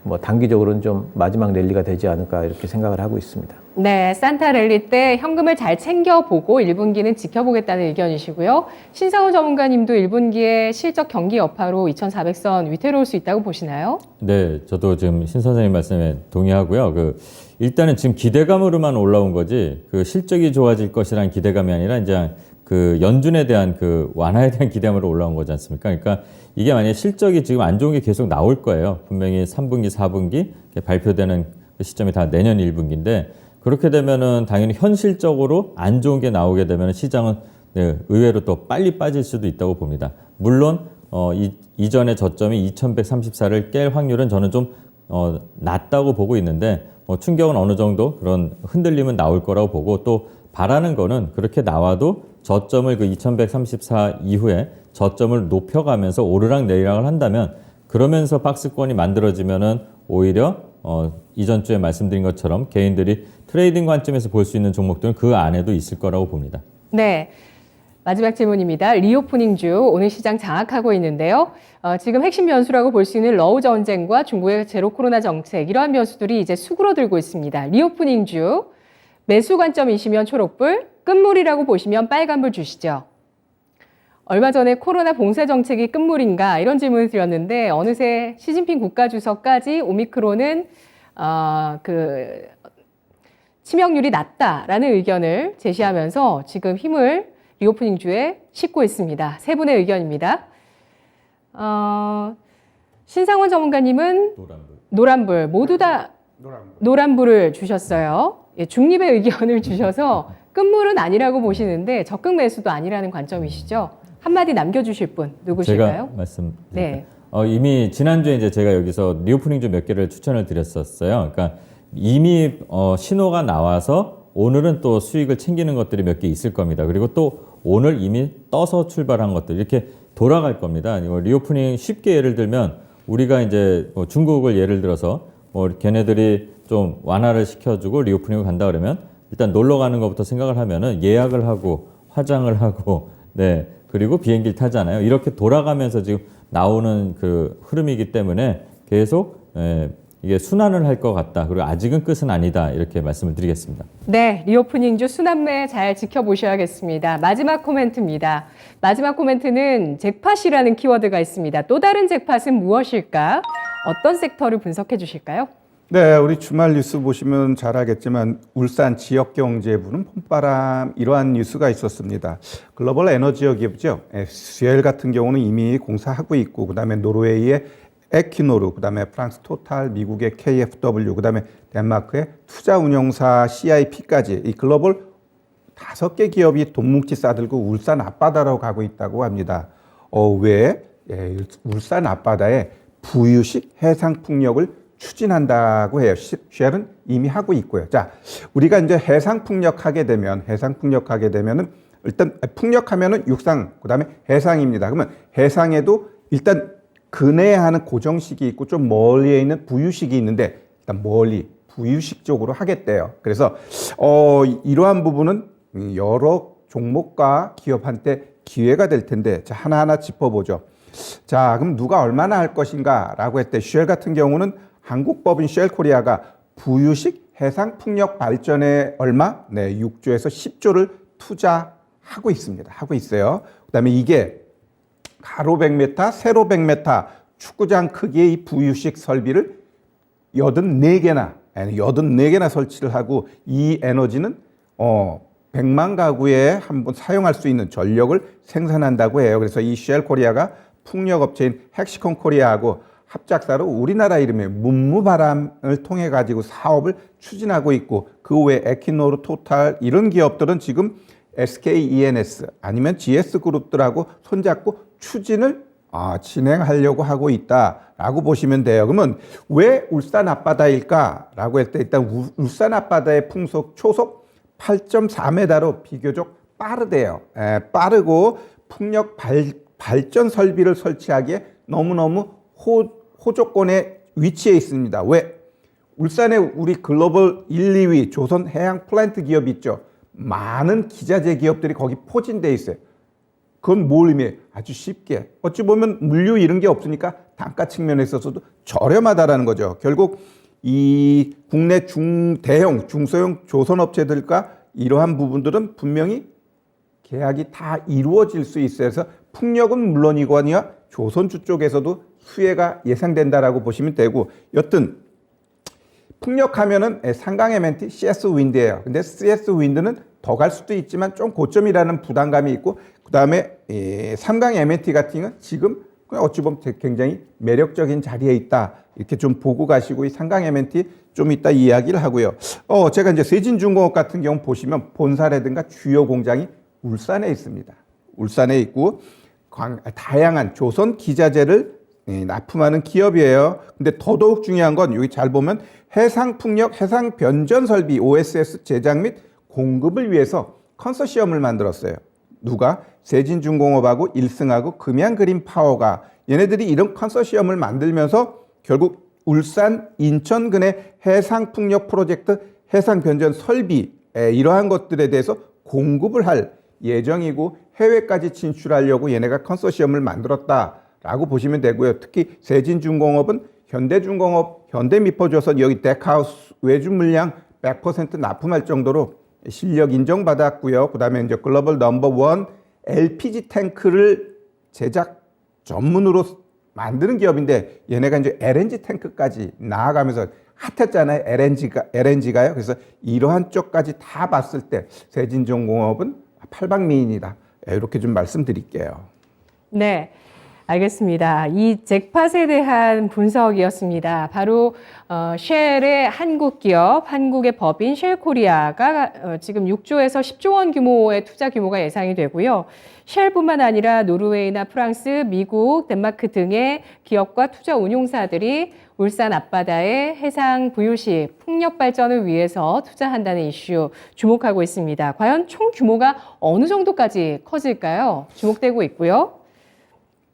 뭐 단기적으로는 좀 마지막 랠리가 되지 않을까 이렇게 생각을 하고 있습니다. 네, 산타 랠리 때 현금을 잘 챙겨보고 1분기는 지켜보겠다는 의견이시고요. 신상훈 전문가님도 1분기에 실적 경기 여파로 2400선 위태로울 수 있다고 보시나요? 네, 저도 지금 신 선생님 말씀에 동의하고요. 일단은 지금 기대감으로만 올라온 거지, 실적이 좋아질 것이라는 기대감이 아니라 이제 연준에 대한 완화에 대한 기대감으로 올라온 거지 않습니까? 그러니까 이게 만약에 실적이 지금 안 좋은 게 계속 나올 거예요. 분명히 3분기, 4분기 발표되는 시점이 다 내년 1분기인데 그렇게 되면은 당연히 현실적으로 안 좋은 게 나오게 되면 시장은 의외로 또 빨리 빠질 수도 있다고 봅니다. 물론 이전의 저점이 2134를 깰 확률은 저는 좀 낮다고 보고 있는데 충격은 어느 정도 그런 흔들림은 나올 거라고 보고 또 바라는 거는 그렇게 나와도 저점을 그 2134 이후에 저점을 높여가면서 오르락 내리락을 한다면 그러면서 박스권이 만들어지면은 오히려 이전 주에 말씀드린 것처럼 개인들이 트레이딩 관점에서 볼 수 있는 종목들은 그 안에도 있을 거라고 봅니다. 네. 마지막 질문입니다. 리오프닝 주 오늘 시장 장악하고 있는데요. 지금 핵심 변수라고 볼 수 있는 러우 전쟁과 중국의 제로 코로나 정책 이러한 변수들이 이제 수그러들고 있습니다. 리오프닝 주 매수 관점이시면 초록불, 끝물이라고 보시면 빨간불 주시죠. 얼마 전에 코로나 봉쇄 정책이 끝물인가 이런 질문을 드렸는데 어느새 시진핑 국가주석까지 오미크론은 치명률이 낮다라는 의견을 제시하면서 지금 힘을 리오프닝 주에 싣고 있습니다. 세 분의 의견입니다. 신상원 전문가님은 노란불 모두 다 노란불을 주셨어요. 예, 중립의 의견을 주셔서 끝물은 아니라고 보시는데 적극 매수도 아니라는 관점이시죠. 한마디 남겨주실 분 누구실까요? 제가 말씀드릴까요? 네. 이미 지난주에 이제 제가 여기서 리오프닝 주 몇 개를 추천을 드렸었어요. 그러니까 이미 신호가 나와서 오늘은 또 수익을 챙기는 것들이 몇 개 있을 겁니다. 그리고 또 오늘 이미 떠서 출발한 것들 이렇게 돌아갈 겁니다. 리오프닝 쉽게 예를 들면 우리가 이제 중국을 예를 들어서 걔네들이 좀 완화를 시켜주고 리오프닝을 간다 그러면 일단 놀러 가는 것부터 생각을 하면은 예약을 하고 화장을 하고 네 그리고 비행기를 타잖아요. 이렇게 돌아가면서 지금 나오는 그 흐름이기 때문에 계속 이게 순환을 할 것 같다. 그리고 아직은 끝은 아니다. 이렇게 말씀을 드리겠습니다. 네, 리오프닝 주 순환매 잘 지켜보셔야겠습니다. 마지막 코멘트입니다. 마지막 코멘트는 잭팟이라는 키워드가 있습니다. 또 다른 잭팟은 무엇일까? 어떤 섹터를 분석해 주실까요? 네, 우리 주말 뉴스 보시면 잘 알겠지만 울산 지역경제부는 봄바람 이러한 뉴스가 있었습니다. 글로벌 에너지어 기업이죠. 쉘 같은 경우는 이미 공사하고 있고 그다음에 노르웨이의 에퀴노르, 그다음에 프랑스 토탈, 미국의 KFW, 그다음에 덴마크의 투자운용사 CIP까지 이 글로벌 5개 기업이 돈뭉치 싸들고 울산 앞바다로 가고 있다고 합니다. 왜? 울산 앞바다에 부유식 해상풍력을 추진한다고 해요. 쉘은 이미 하고 있고요. 자, 우리가 이제 해상풍력 하게 되면은 일단 풍력하면은 육상, 그다음에 해상입니다. 그러면 해상에도 일단 근해에 하는 고정식이 있고 좀 멀리에 있는 부유식이 있는데 일단 멀리 부유식 쪽으로 하겠대요. 그래서 이러한 부분은 여러 종목과 기업한테 기회가 될 텐데 자, 하나하나 짚어보죠. 자, 그럼 누가 얼마나 할 것인가라고 했대. 쉘 같은 경우는 한국법인 쉘코리아가 부유식 해상 풍력 발전에 얼마? 네, 6조에서 10조를 투자하고 있습니다. 하고 있어요. 그다음에 이게 가로 100m, 세로 100m 축구장 크기의 이 부유식 설비를 84개나 설치를 하고 이 에너지는 100만 가구에 한번 사용할 수 있는 전력을 생산한다고 해요. 그래서 이 쉘코리아가 풍력업체인 헥시콘 코리아하고 합작사로 우리나라 이름의 문무바람을 통해 가지고 사업을 추진하고 있고 그 외에 에퀴노르, 토탈 이런 기업들은 지금 SKENS 아니면 GS그룹들하고 손잡고 추진을 진행하려고 하고 있다라고 보시면 돼요. 그러면 왜 울산 앞바다일까라고 할 때 일단 울산 앞바다의 풍속 초속 8.4m로 비교적 빠르대요. 빠르고 풍력 발전 설비를 설치하기에 너무너무 호조권에 위치해 있습니다. 왜? 울산에 우리 글로벌 1, 2위 조선 해양 플랜트 기업이 있죠. 많은 기자재 기업들이 거기 포진돼 있어요. 그건 뭘 의미해? 아주 쉽게. 어찌 보면 물류 이런 게 없으니까 단가 측면에 있어서도 저렴하다라는 거죠. 결국 이 국내 대형, 중소형 조선업체들과 이러한 부분들은 분명히 계약이 다 이루어질 수 있어요. 그래서 풍력은 물론이거니와 조선주 쪽에서도 수혜가 예상된다라고 보시면 되고 여튼 풍력하면은 상강 MNT CS 윈드예요. 근데 CS 윈드는 더 갈 수도 있지만 좀 고점이라는 부담감이 있고 그다음에 삼강 MNT 같은 경우는 지금 어찌 보면 굉장히 매력적인 자리에 있다. 이렇게 좀 보고 가시고 이 삼강 MNT 좀 이따 이야기를 하고요. 제가 이제 세진중공업 같은 경우 보시면 본사라든가 주요 공장이 울산에 있습니다. 울산에 있고 다양한 조선 기자재를 납품하는 기업이에요. 근데 더더욱 중요한 건 여기 잘 보면 해상풍력, 해상변전설비 OSS 제작 및 공급을 위해서 컨소시엄을 만들었어요. 누가? 세진중공업하고 일승하고 금양그린파워가 얘네들이 이런 컨소시엄을 만들면서 결국 울산, 인천 근해 해상풍력 프로젝트, 해상변전 설비 이러한 것들에 대해서 공급을 할 예정이고 해외까지 진출하려고 얘네가 컨소시엄을 만들었다라고 보시면 되고요. 특히 세진중공업은 현대중공업, 현대미포조선 여기 덱하우스 외주 물량 100% 납품할 정도로 실력 인정받았고요. 그다음에 이제 글로벌 넘버원 LPG 탱크를 제작 전문으로 만드는 기업인데 얘네가 이제 LNG 탱크까지 나아가면서 핫했잖아요. LNG가요. 그래서 이러한 쪽까지 다 봤을 때 세진중공업은 팔방미인이다. 이렇게 좀 말씀드릴게요. 네, 알겠습니다. 이 잭팟에 대한 분석이었습니다. 바로 쉘의 한국 기업, 한국의 법인 쉘코리아가 지금 6조에서 10조 원 규모의 투자 규모가 예상이 되고요. 쉘뿐만 아니라 노르웨이나 프랑스, 미국, 덴마크 등의 기업과 투자 운용사들이 울산 앞바다의 해상 부유시 풍력 발전을 위해서 투자한다는 이슈 주목하고 있습니다. 과연 총 규모가 어느 정도까지 커질까요? 주목되고 있고요.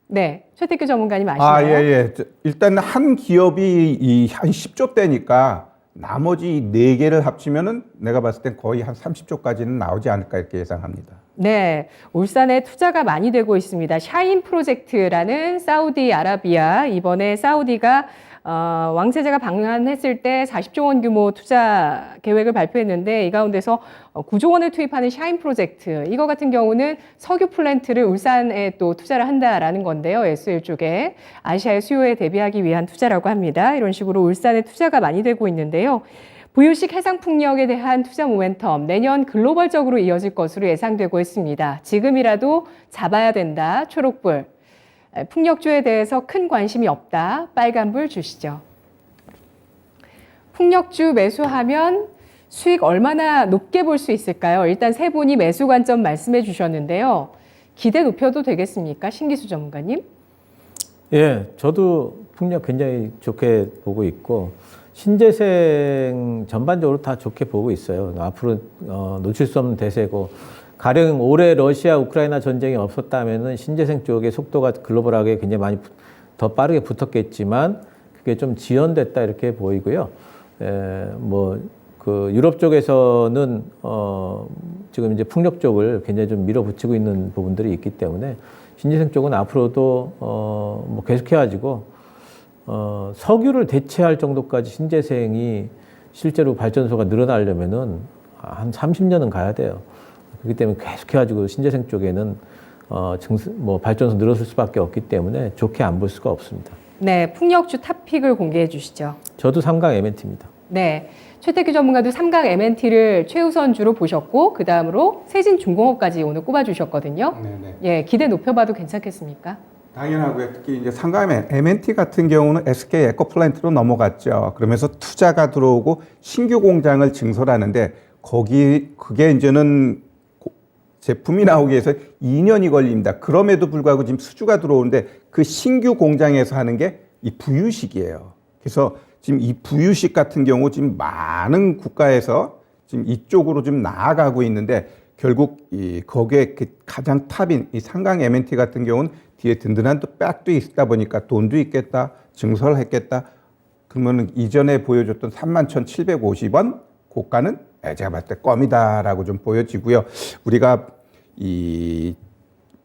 네, 최태규 전문가님 아시나요? 예. 일단 한 기업이 한 10조 대니까 나머지 4개를 합치면은 내가 봤을 땐 거의 한 30조까지는 나오지 않을까 이렇게 예상합니다. 네, 울산에 투자가 많이 되고 있습니다. 샤인 프로젝트라는 사우디아라비아, 이번에 사우디가 왕세자가 방한했을 때 40조 원 규모 투자 계획을 발표했는데 이 가운데서 9조 원을 투입하는 샤인 프로젝트, 이거 같은 경우는 석유 플랜트를 울산에 또 투자를 한다라는 건데요. SL 쪽에 아시아의 수요에 대비하기 위한 투자라고 합니다. 이런 식으로 울산에 투자가 많이 되고 있는데요. 부유식 해상풍력에 대한 투자 모멘텀 내년 글로벌적으로 이어질 것으로 예상되고 있습니다. 지금이라도 잡아야 된다. 초록불. 풍력주에 대해서 큰 관심이 없다. 빨간불 주시죠. 풍력주 매수하면 수익 얼마나 높게 볼 수 있을까요? 일단 세 분이 매수 관점 말씀해 주셨는데요. 기대 높여도 되겠습니까? 신기수 전문가님? 예, 저도 풍력 굉장히 좋게 보고 있고 신재생 전반적으로 다 좋게 보고 있어요. 앞으로 놓칠 수 없는 대세고 가령 올해 러시아 우크라이나 전쟁이 없었다면은 신재생 쪽의 속도가 글로벌하게 굉장히 많이 더 빠르게 붙었겠지만 그게 좀 지연됐다 이렇게 보이고요. 그 유럽 쪽에서는 지금 이제 풍력 쪽을 굉장히 좀 밀어붙이고 있는 부분들이 있기 때문에 신재생 쪽은 앞으로도 뭐 계속해가지고 석유를 대체할 정도까지 신재생이 실제로 발전소가 늘어나려면은 한 30년은 가야 돼요. 그렇기 때문에 계속해가지고 신재생 쪽에는 발전소 늘어설 수밖에 없기 때문에 좋게 안 볼 수가 없습니다. 네, 풍력주 탑픽을 공개해 주시죠. 저도 삼강 MNT입니다. 네, 최태규 전문가도 삼강 MNT를 최우선주로 보셨고 그 다음으로 세진중공업까지 오늘 꼽아주셨거든요. 네네. 예, 기대 높여봐도 괜찮겠습니까? 당연하고요. 특히 이제 상가의 MNT 같은 경우는 SK 에코플랜트로 넘어갔죠. 그러면서 투자가 들어오고 신규 공장을 증설하는데 그게 이제는 제품이 나오기 위해서 2년이 걸립니다. 그럼에도 불구하고 지금 수주가 들어오는데 그 신규 공장에서 하는 게 이 부유식이에요. 그래서 지금 이 부유식 같은 경우 지금 많은 국가에서 지금 이쪽으로 좀 나아가고 있는데 결국 거기에 그 가장 탑인 이 상강 MNT 같은 경우는 뒤에 든든한 또 백도 있다 보니까 돈도 있겠다, 증설을 했겠다. 그러면 이전에 보여줬던 31,750원 고가는 제가 봤을 때 껌이다라고 좀 보여지고요. 우리가 이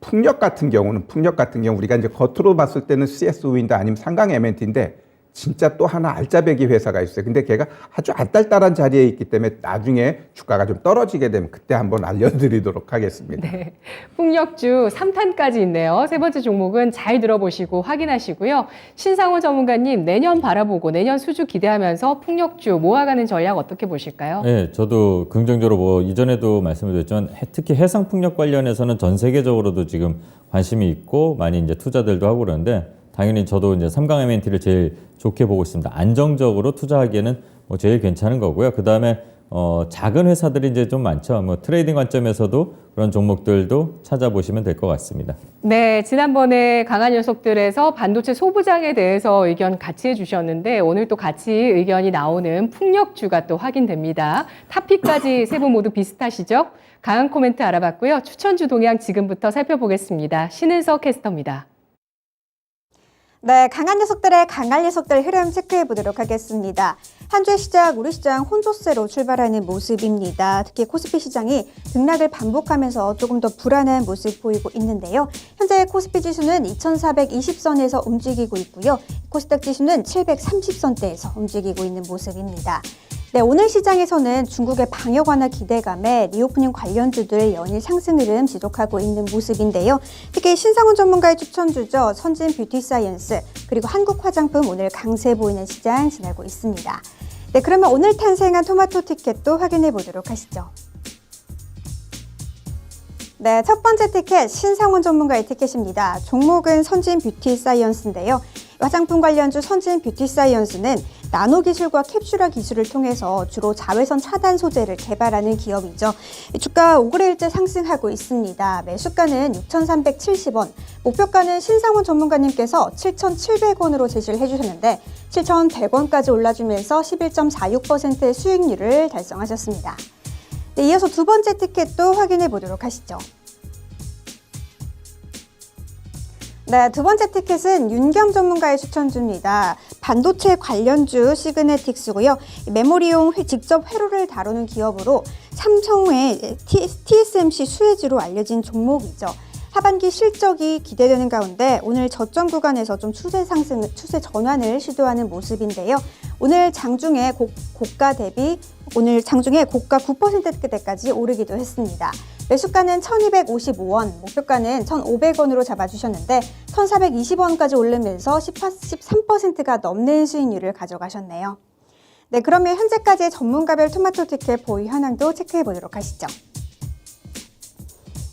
풍력 같은 경우 우리가 이제 겉으로 봤을 때는 CS 윈드 아니면 상강 MNT인데 진짜 또 하나 알짜배기 회사가 있어요. 근데 걔가 아주 알딸딸한 자리에 있기 때문에 나중에 주가가 좀 떨어지게 되면 그때 한번 알려드리도록 하겠습니다. 네, 풍력주 3탄까지 있네요. 세 번째 종목은 잘 들어보시고 확인하시고요. 신상호 전문가님, 내년 바라보고 내년 수주 기대하면서 풍력주 모아가는 전략 어떻게 보실까요? 네, 저도 긍정적으로 이전에도 말씀을 드렸지만 특히 해상 풍력 관련해서는 전 세계적으로도 지금 관심이 있고 많이 이제 투자들도 하고 그러는데 당연히 저도 이제 삼강 MNT를 제일 좋게 보고 있습니다. 안정적으로 투자하기에는 제일 괜찮은 거고요. 그 다음에 작은 회사들이 이제 좀 많죠. 뭐 트레이딩 관점에서도 그런 종목들도 찾아보시면 될 것 같습니다. 네, 지난번에 강한 녀석들에서 반도체 소부장에 대해서 의견 같이 해주셨는데 오늘 또 같이 의견이 나오는 풍력주가 또 확인됩니다. 탑픽까지 세 분 모두 비슷하시죠? 강한 코멘트 알아봤고요. 추천주 동향 지금부터 살펴보겠습니다. 신은석 캐스터입니다. 네, 강한 녀석들의 강한 녀석들 흐름 체크해 보도록 하겠습니다. 한 주의 시작, 우리 시장 혼조세로 출발하는 모습입니다. 특히 코스피 시장이 등락을 반복하면서 조금 더 불안한 모습 보이고 있는데요. 현재 코스피 지수는 2420선에서 움직이고 있고요. 코스닥 지수는 730선대에서 움직이고 있는 모습입니다. 네, 오늘 시장에서는 중국의 방역 완화 기대감에 리오프닝 관련주들 연일 상승 흐름 지속하고 있는 모습인데요. 특히 신상훈 전문가의 추천주죠. 선진 뷰티 사이언스 그리고 한국 화장품 오늘 강세 보이는 시장 지나고 있습니다. 네, 그러면 오늘 탄생한 토마토 티켓도 확인해 보도록 하시죠. 네, 첫 번째 티켓 신상훈 전문가의 티켓입니다. 종목은 선진 뷰티 사이언스인데요. 화장품 관련주 선진 뷰티 사이언스는 나노 기술과 캡슐화 기술을 통해서 주로 자외선 차단 소재를 개발하는 기업이죠. 주가 5거래일째 상승하고 있습니다. 매수가는 6,370원, 목표가는 신상훈 전문가님께서 7,700원으로 제시를 해주셨는데 7,100원까지 올라주면서 11.46%의 수익률을 달성하셨습니다. 네, 이어서 두 번째 티켓도 확인해 보도록 하시죠. 네, 두 번째 티켓은 윤겸 전문가의 추천주입니다. 반도체 관련주 시그네틱스고요. 메모리용 직접 회로를 다루는 기업으로 삼성의 TSMC 수혜주로 알려진 종목이죠. 하반기 실적이 기대되는 가운데 오늘 저점 구간에서 좀 추세 전환을 시도하는 모습인데요. 오늘 장중에 고가 대비 오늘 장중에 고가 9%대까지 오르기도 했습니다. 매수가는 1,255원, 목표가는 1,500원으로 잡아주셨는데 1,420원까지 오르면서 13%가 넘는 수익률을 가져가셨네요. 네, 그러면 현재까지의 전문가별 토마토 티켓 보유 현황도 체크해 보도록 하시죠.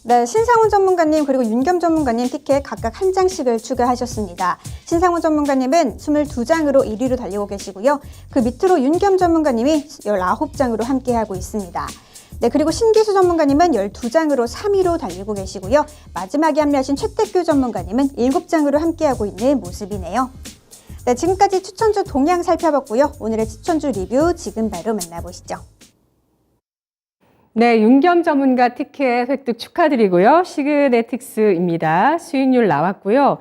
네, 신상훈 전문가님 그리고 윤겸 전문가님 티켓 각각 한 장씩을 추가하셨습니다. 신상훈 전문가님은 22장으로 1위로 달리고 계시고요. 그 밑으로 윤겸 전문가님이 19장으로 함께하고 있습니다. 네, 그리고 신기수 전문가님은 12장으로 3위로 달리고 계시고요. 마지막에 합류하신 최태규 전문가님은 7장으로 함께하고 있는 모습이네요. 네, 지금까지 추천주 동향 살펴봤고요. 오늘의 추천주 리뷰 지금 바로 만나보시죠. 네, 윤겸 전문가 티켓 획득 축하드리고요. 시그네틱스입니다. 수익률 나왔고요.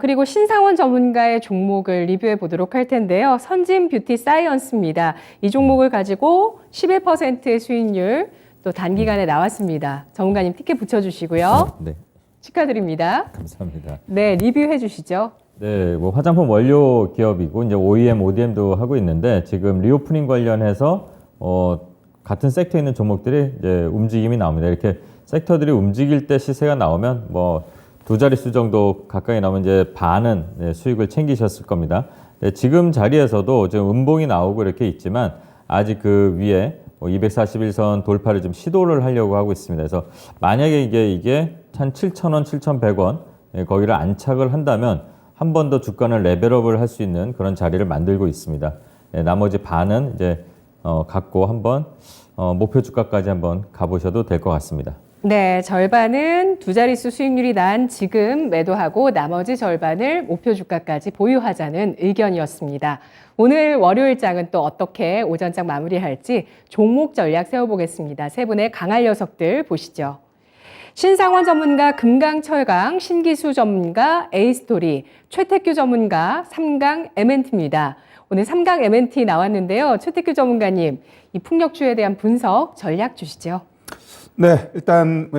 그리고 신상원 전문가의 종목을 리뷰해 보도록 할 텐데요. 선진 뷰티 사이언스입니다. 이 종목을 가지고 11%의 수익률 또 단기간에 나왔습니다. 전문가님 티켓 붙여주시고요. 네, 축하드립니다. 감사합니다. 네, 리뷰해 주시죠. 네, 뭐 화장품 원료 기업이고 이제 OEM, ODM도 하고 있는데 지금 리오프닝 관련해서 같은 섹터에 있는 종목들이 이제 움직임이 나옵니다. 이렇게 섹터들이 움직일 때 시세가 나오면 뭐 두 자릿수 정도 가까이 나오면 이제 반은 수익을 챙기셨을 겁니다. 네, 지금 자리에서도 지금 음봉이 나오고 이렇게 있지만 아직 그 위에 241선 돌파를 좀 시도를 하려고 하고 있습니다. 그래서 만약에 이게 한 7,000원, 7,100원 거기를 안착을 한다면 한 번 더 주가는 레벨업을 할 수 있는 그런 자리를 만들고 있습니다. 네, 나머지 반은 이제 갖고 한번 목표 주가까지 한번 가보셔도 될 것 같습니다. 네, 절반은 두 자릿수 수익률이 난 지금 매도하고 나머지 절반을 목표 주가까지 보유하자는 의견이었습니다. 오늘 월요일장은 또 어떻게 오전장 마무리할지 종목 전략 세워보겠습니다. 세 분의 강할 녀석들 보시죠. 신상원 전문가 금강철강, 신기수 전문가 A스토리, 최태규 전문가 삼강 M&T입니다. 오늘 삼강 M&T 나왔는데요. 최태규 전문가님, 이 풍력주에 대한 분석, 전략 주시죠. 네, 일단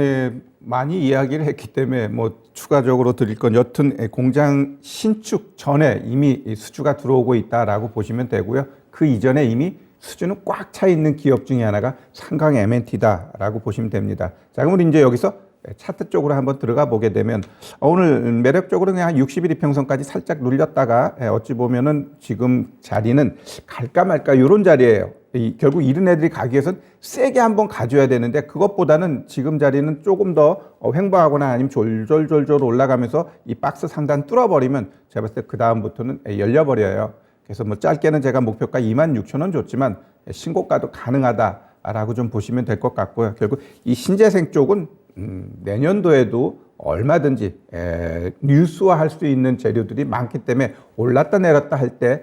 많이 이야기를 했기 때문에 뭐 추가적으로 드릴 건 여튼 공장 신축 전에 이미 수주가 들어오고 있다라고 보시면 되고요. 그 이전에 이미 수주는 꽉 차 있는 기업 중에 하나가 삼강 M&T다라고 보시면 됩니다. 자, 그럼 우리 이제 여기서 차트 쪽으로 한번 들어가 보게 되면 오늘 매력적으로 그냥 60일 이평선까지 살짝 눌렸다가 어찌 보면은 지금 자리는 갈까 말까 이런 자리예요. 결국 이런 애들이 가기 위해서는 세게 한번 가줘야 되는데 그것보다는 지금 자리는 조금 더 횡보하거나 아니면 졸졸졸졸 올라가면서 이 박스 상단 뚫어버리면 제가 봤을 때 그 다음부터는 열려버려요. 그래서 뭐 짧게는 제가 목표가 26,000원 줬지만 신고가도 가능하다라고 좀 보시면 될 것 같고요. 결국 이 신재생 쪽은 내년도에도 얼마든지 뉴스화할 수 있는 재료들이 많기 때문에 올랐다 내렸다 할 때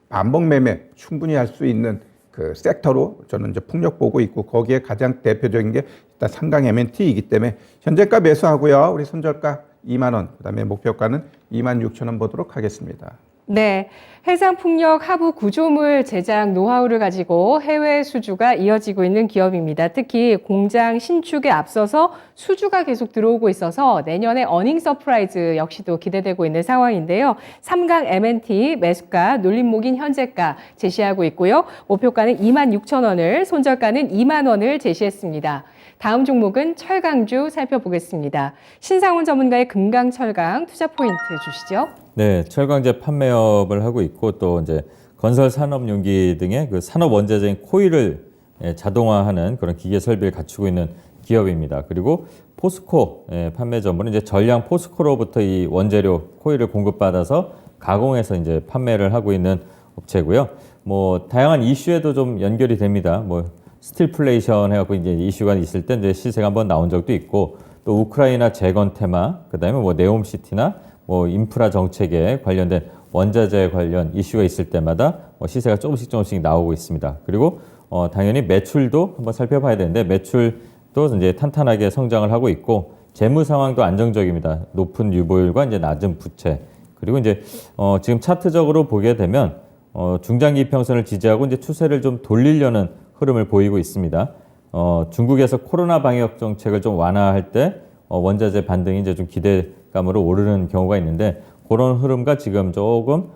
반복 매매 충분히 할 수 있는 그 섹터로 저는 이제 풍력 보고 있고, 거기에 가장 대표적인 게 일단 삼강 M&T이기 때문에 현재가 매수하고요. 우리 손절가 2만 원, 그다음에 목표가는 2만 6천 원 보도록 하겠습니다. 네, 해상풍력 하부 구조물 제작 노하우를 가지고 해외 수주가 이어지고 있는 기업입니다. 특히 공장 신축에 앞서서 수주가 계속 들어오고 있어서 내년에 어닝 서프라이즈 역시도 기대되고 있는 상황인데요. 삼강 M&T 매수가, 눌림목인 현재가 제시하고 있고요. 목표가는 2만 6천 원을, 손절가는 2만 원을 제시했습니다. 다음 종목은 철강주 살펴보겠습니다. 신상훈 전문가의 금강철강 투자 포인트 주시죠. 네, 철강제 판매업을 하고 있고 또 이제 건설 산업 용기 등의 그 산업 원자재인 코일을 자동화하는 그런 기계 설비를 갖추고 있는 기업입니다. 그리고 포스코 판매 전문은 이제 전량 포스코로부터 이 원재료 코일을 공급받아서 가공해서 이제 판매를 하고 있는 업체고요. 뭐 다양한 이슈에도 좀 연결이 됩니다. 뭐 스틸플레이션 해갖고 이제 이슈가 있을 때 이제 시세가 한번 나온 적도 있고, 또 우크라이나 재건 테마, 그다음에 뭐 네옴시티나 뭐 인프라 정책에 관련된 원자재 관련 이슈가 있을 때마다 시세가 조금씩 나오고 있습니다. 그리고 당연히 매출도 한번 살펴봐야 되는데, 매출도 이제 탄탄하게 성장을 하고 있고, 재무 상황도 안정적입니다. 높은 유보율과 이제 낮은 부채. 그리고 이제 지금 차트적으로 보게 되면 중장기 이평선을 지지하고 이제 추세를 좀 돌리려는 흐름을 보이고 있습니다. 중국에서 코로나 방역 정책을 좀 완화할 때 원자재 반등이 이제 좀 기대감으로 오르는 경우가 있는데, 그런 흐름과 지금 조금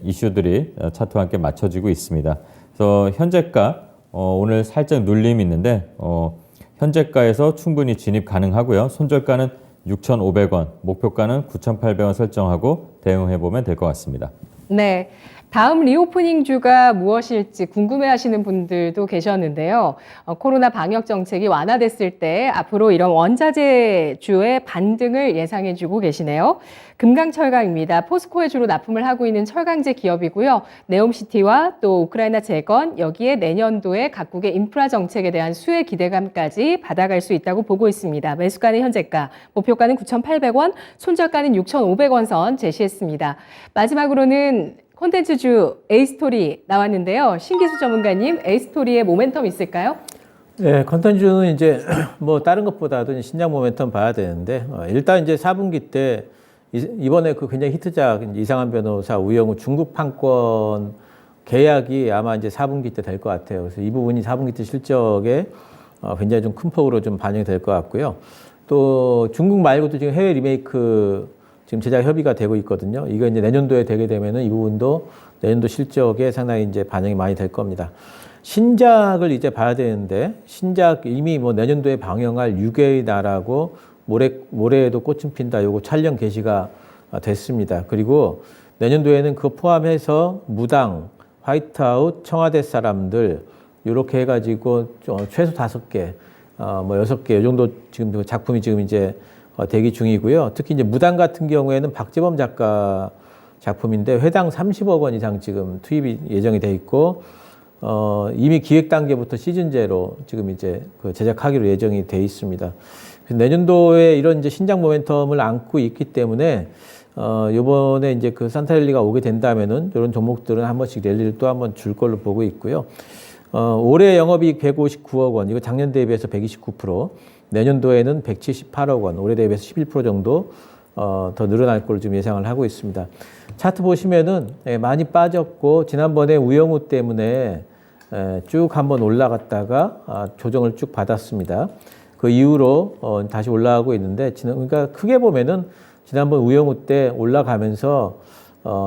이슈들이 차트와 함께 맞춰지고 있습니다. 그래서 현재가 오늘 살짝 눌림이 있는데 현재가에서 충분히 진입 가능하고요. 손절가는 6,500원, 목표가는 9,800원 설정하고 대응해 보면 될 것 같습니다. 네. 다음 리오프닝 주가 무엇일지 궁금해하시는 분들도 계셨는데요. 코로나 방역 정책이 완화됐을 때 앞으로 이런 원자재 주의 반등을 예상해주고 계시네요. 금강철강입니다. 포스코에 주로 납품을 하고 있는 철강제 기업이고요. 네옴시티와 또 우크라이나 재건, 여기에 내년도에 각국의 인프라 정책에 대한 수혜 기대감까지 받아갈 수 있다고 보고 있습니다. 매수가는 현재가, 목표가는 9,800원, 손절가는 6,500원 선 제시했습니다. 마지막으로는 콘텐츠주 A스토리 나왔는데요. 신기수 전문가님, A스토리의 모멘텀 있을까요? 네, 컨텐츠는 이제 뭐 다른 것보다도 신장 모멘텀 봐야 되는데, 일단 이제 4분기 때 이번에 그 굉장히 히트작 이상한 변호사, 우영우 중국 판권 계약이 아마 이제 4분기 때 될 것 같아요. 그래서 이 부분이 4분기 때 실적에 굉장히 좀 큰 폭으로 좀 반영이 될 것 같고요. 또 중국 말고도 지금 해외 리메이크 지금 제작 협의가 되고 있거든요. 이거 이제 내년도에 되게 되면은 이 부분도 내년도 실적에 상당히 이제 반영이 많이 될 겁니다. 신작을 이제 봐야 되는데, 신작 이미 뭐 내년도에 방영할 6개의 나라고 모레에도 꽃은 핀다. 요거 촬영 개시가 됐습니다. 그리고 내년도에는 그거 포함해서 무당, 화이트아웃, 청와대 사람들 요렇게 해가지고 최소 5개, 뭐 6개 이 정도 지금 작품이 지금 이제 대기 중이고요. 특히 이제 무당 같은 경우에는 박재범 작가 작품인데 회당 30억 원 이상 지금 투입이 예정이 돼 있고, 이미 기획 단계부터 시즌제로 지금 이제 그 제작하기로 예정이 돼 있습니다. 그래서 내년도에 이런 이제 신작 모멘텀을 안고 있기 때문에 요번에 이제 그 산타랠리가 오게 된다면은 이런 종목들은 한 번씩 랠리를 또 한 번 줄 걸로 보고 있고요. 올해 영업이익 159억 원, 이거 작년 대비해서 129%, 내년도에는 178억 원, 올해 대비해서 11% 정도 더 늘어날 걸로 지금 예상을 하고 있습니다. 차트 보시면은 많이 빠졌고, 지난번에 우영우 때문에 쭉 한번 올라갔다가 조정을 쭉 받았습니다. 그 이후로 다시 올라가고 있는데, 그러니까 크게 보면은 지난번 우영우 때 올라가면서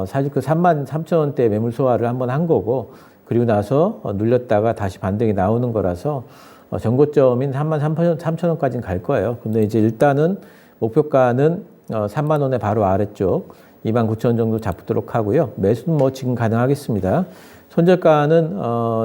사실 그 33,000원대 매물 소화를 한번 한 거고, 그리고 나서 눌렸다가 다시 반등이 나오는 거라서 전고점인 33,000원까지는 갈 거예요. 근데 이제 일단은 목표가는 3만 원의 바로 아래쪽 29,000원 정도 잡도록 하고요. 매수는 뭐 지금 가능하겠습니다. 손절가는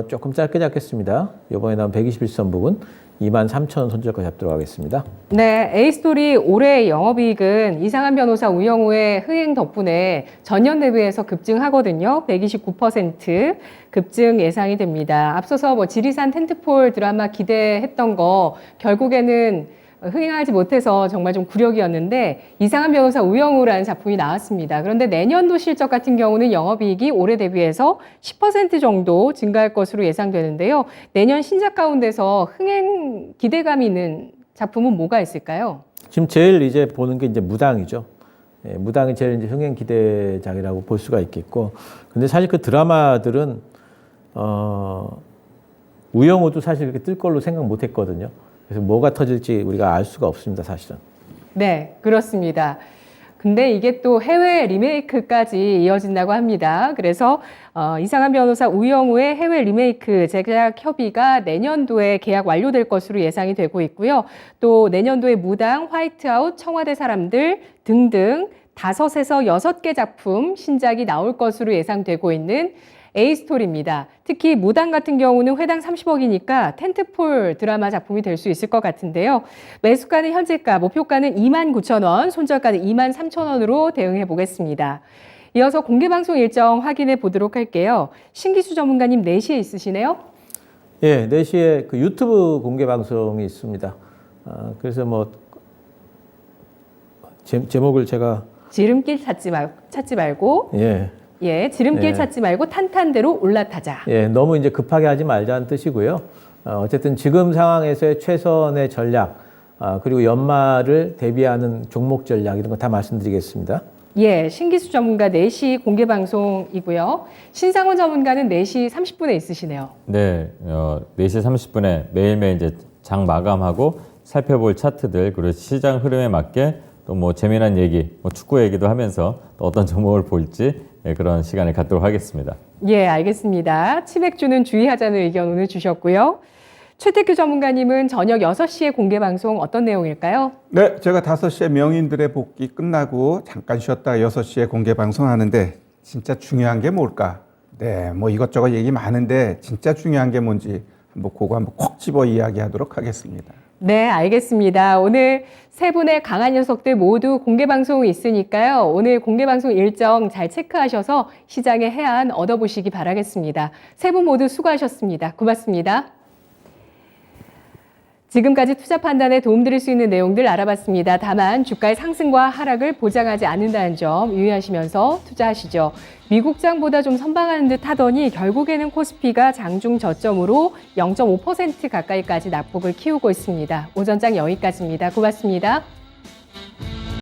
조금 짧게 잡겠습니다. 이번에 나온 121선 부분 23,000원 손절가 잡도록 하겠습니다. 네, A스토리 올해 영업이익은 이상한 변호사 우영우의 흥행 덕분에 전년 대비해서 급증하거든요. 129% 급증 예상이 됩니다. 앞서서 뭐 지리산 텐트폴 드라마 기대했던 거 결국에는 흥행하지 못해서 정말 좀 굴욕이었는데 이상한 변호사 우영우라는 작품이 나왔습니다. 그런데 내년도 실적 같은 경우는 영업이익이 올해 대비해서 10% 정도 증가할 것으로 예상되는데요. 내년 신작 가운데서 흥행 기대감이 있는 작품은 뭐가 있을까요? 지금 제일 이제 보는 게 이제 무당이죠. 예, 무당이 제일 이제 흥행 기대작이라고 볼 수가 있겠고, 근데 사실 그 드라마들은 우영우도 사실 그렇게 뜰 걸로 생각 못했거든요. 그래서 뭐가 터질지 우리가 알 수가 없습니다, 사실은. 네, 그렇습니다. 근데 이게 또 해외 리메이크까지 이어진다고 합니다. 그래서 이상한 변호사 우영우의 해외 리메이크 제작 협의가 내년도에 계약 완료될 것으로 예상이 되고 있고요. 또 내년도에 무당, 화이트아웃, 청와대 사람들 등등 5에서 6개 작품 신작이 나올 것으로 예상되고 있는 A스토리입니다. 특히 무당 같은 경우는 회당 30억이니까 텐트폴 드라마 작품이 될 수 있을 것 같은데요. 매수가는 현재가, 목표가는 29,000원, 손절가는 23,000원으로 대응해 보겠습니다. 이어서 공개방송 일정 확인해 보도록 할게요. 신기수 전문가님 4시에 있으시네요? 예, 4시에 그 유튜브 공개 방송이 있습니다. 그래서 뭐 제목을 제가 지름길 찾지 말고 지름길 예. 찾지 말고 탄탄대로 올라타자. 예, 너무 이제 급하게 하지 말자는 뜻이고요. 어쨌든 지금 상황에서의 최선의 전략, 그리고 연말을 대비하는 종목 전략 이런 거 다 말씀드리겠습니다. 예, 신기수 전문가 4시 공개 방송이고요. 신상원 전문가는 4시 30분에 있으시네요. 네, 4시 30분에 매일매일 이제 장 마감하고 살펴볼 차트들 그리고 시장 흐름에 맞게 또 뭐 재미난 얘기, 뭐 축구 얘기도 하면서 또 어떤 종목을 볼지 그런 시간을 갖도록 하겠습니다. 예, 알겠습니다. 치맥주는 주의하자는 의견 오늘 주셨고요. 최태규 전문가님은 저녁 6시에 공개 방송 어떤 내용일까요? 네, 제가 5시에 명인들의 복귀 끝나고 잠깐 쉬었다가 6시에 공개 방송하는데 진짜 중요한 게 뭘까? 네, 뭐 이것저것 얘기 많은데 진짜 중요한 게 뭔지 그거 한번 콕 집어 이야기하도록 하겠습니다. 네, 알겠습니다. 오늘 세 분의 강한 녀석들 모두 공개 방송이 있으니까요. 오늘 공개 방송 일정 잘 체크하셔서 시장의 해안 얻어보시기 바라겠습니다. 세 분 모두 수고하셨습니다. 고맙습니다. 지금까지 투자 판단에 도움드릴 수 있는 내용들 알아봤습니다. 다만 주가의 상승과 하락을 보장하지 않는다는 점 유의하시면서 투자하시죠. 미국장보다 좀 선방하는 듯 하더니 결국에는 코스피가 장중 저점으로 0.5% 가까이까지 낙폭을 키우고 있습니다. 오전장 여기까지입니다. 고맙습니다.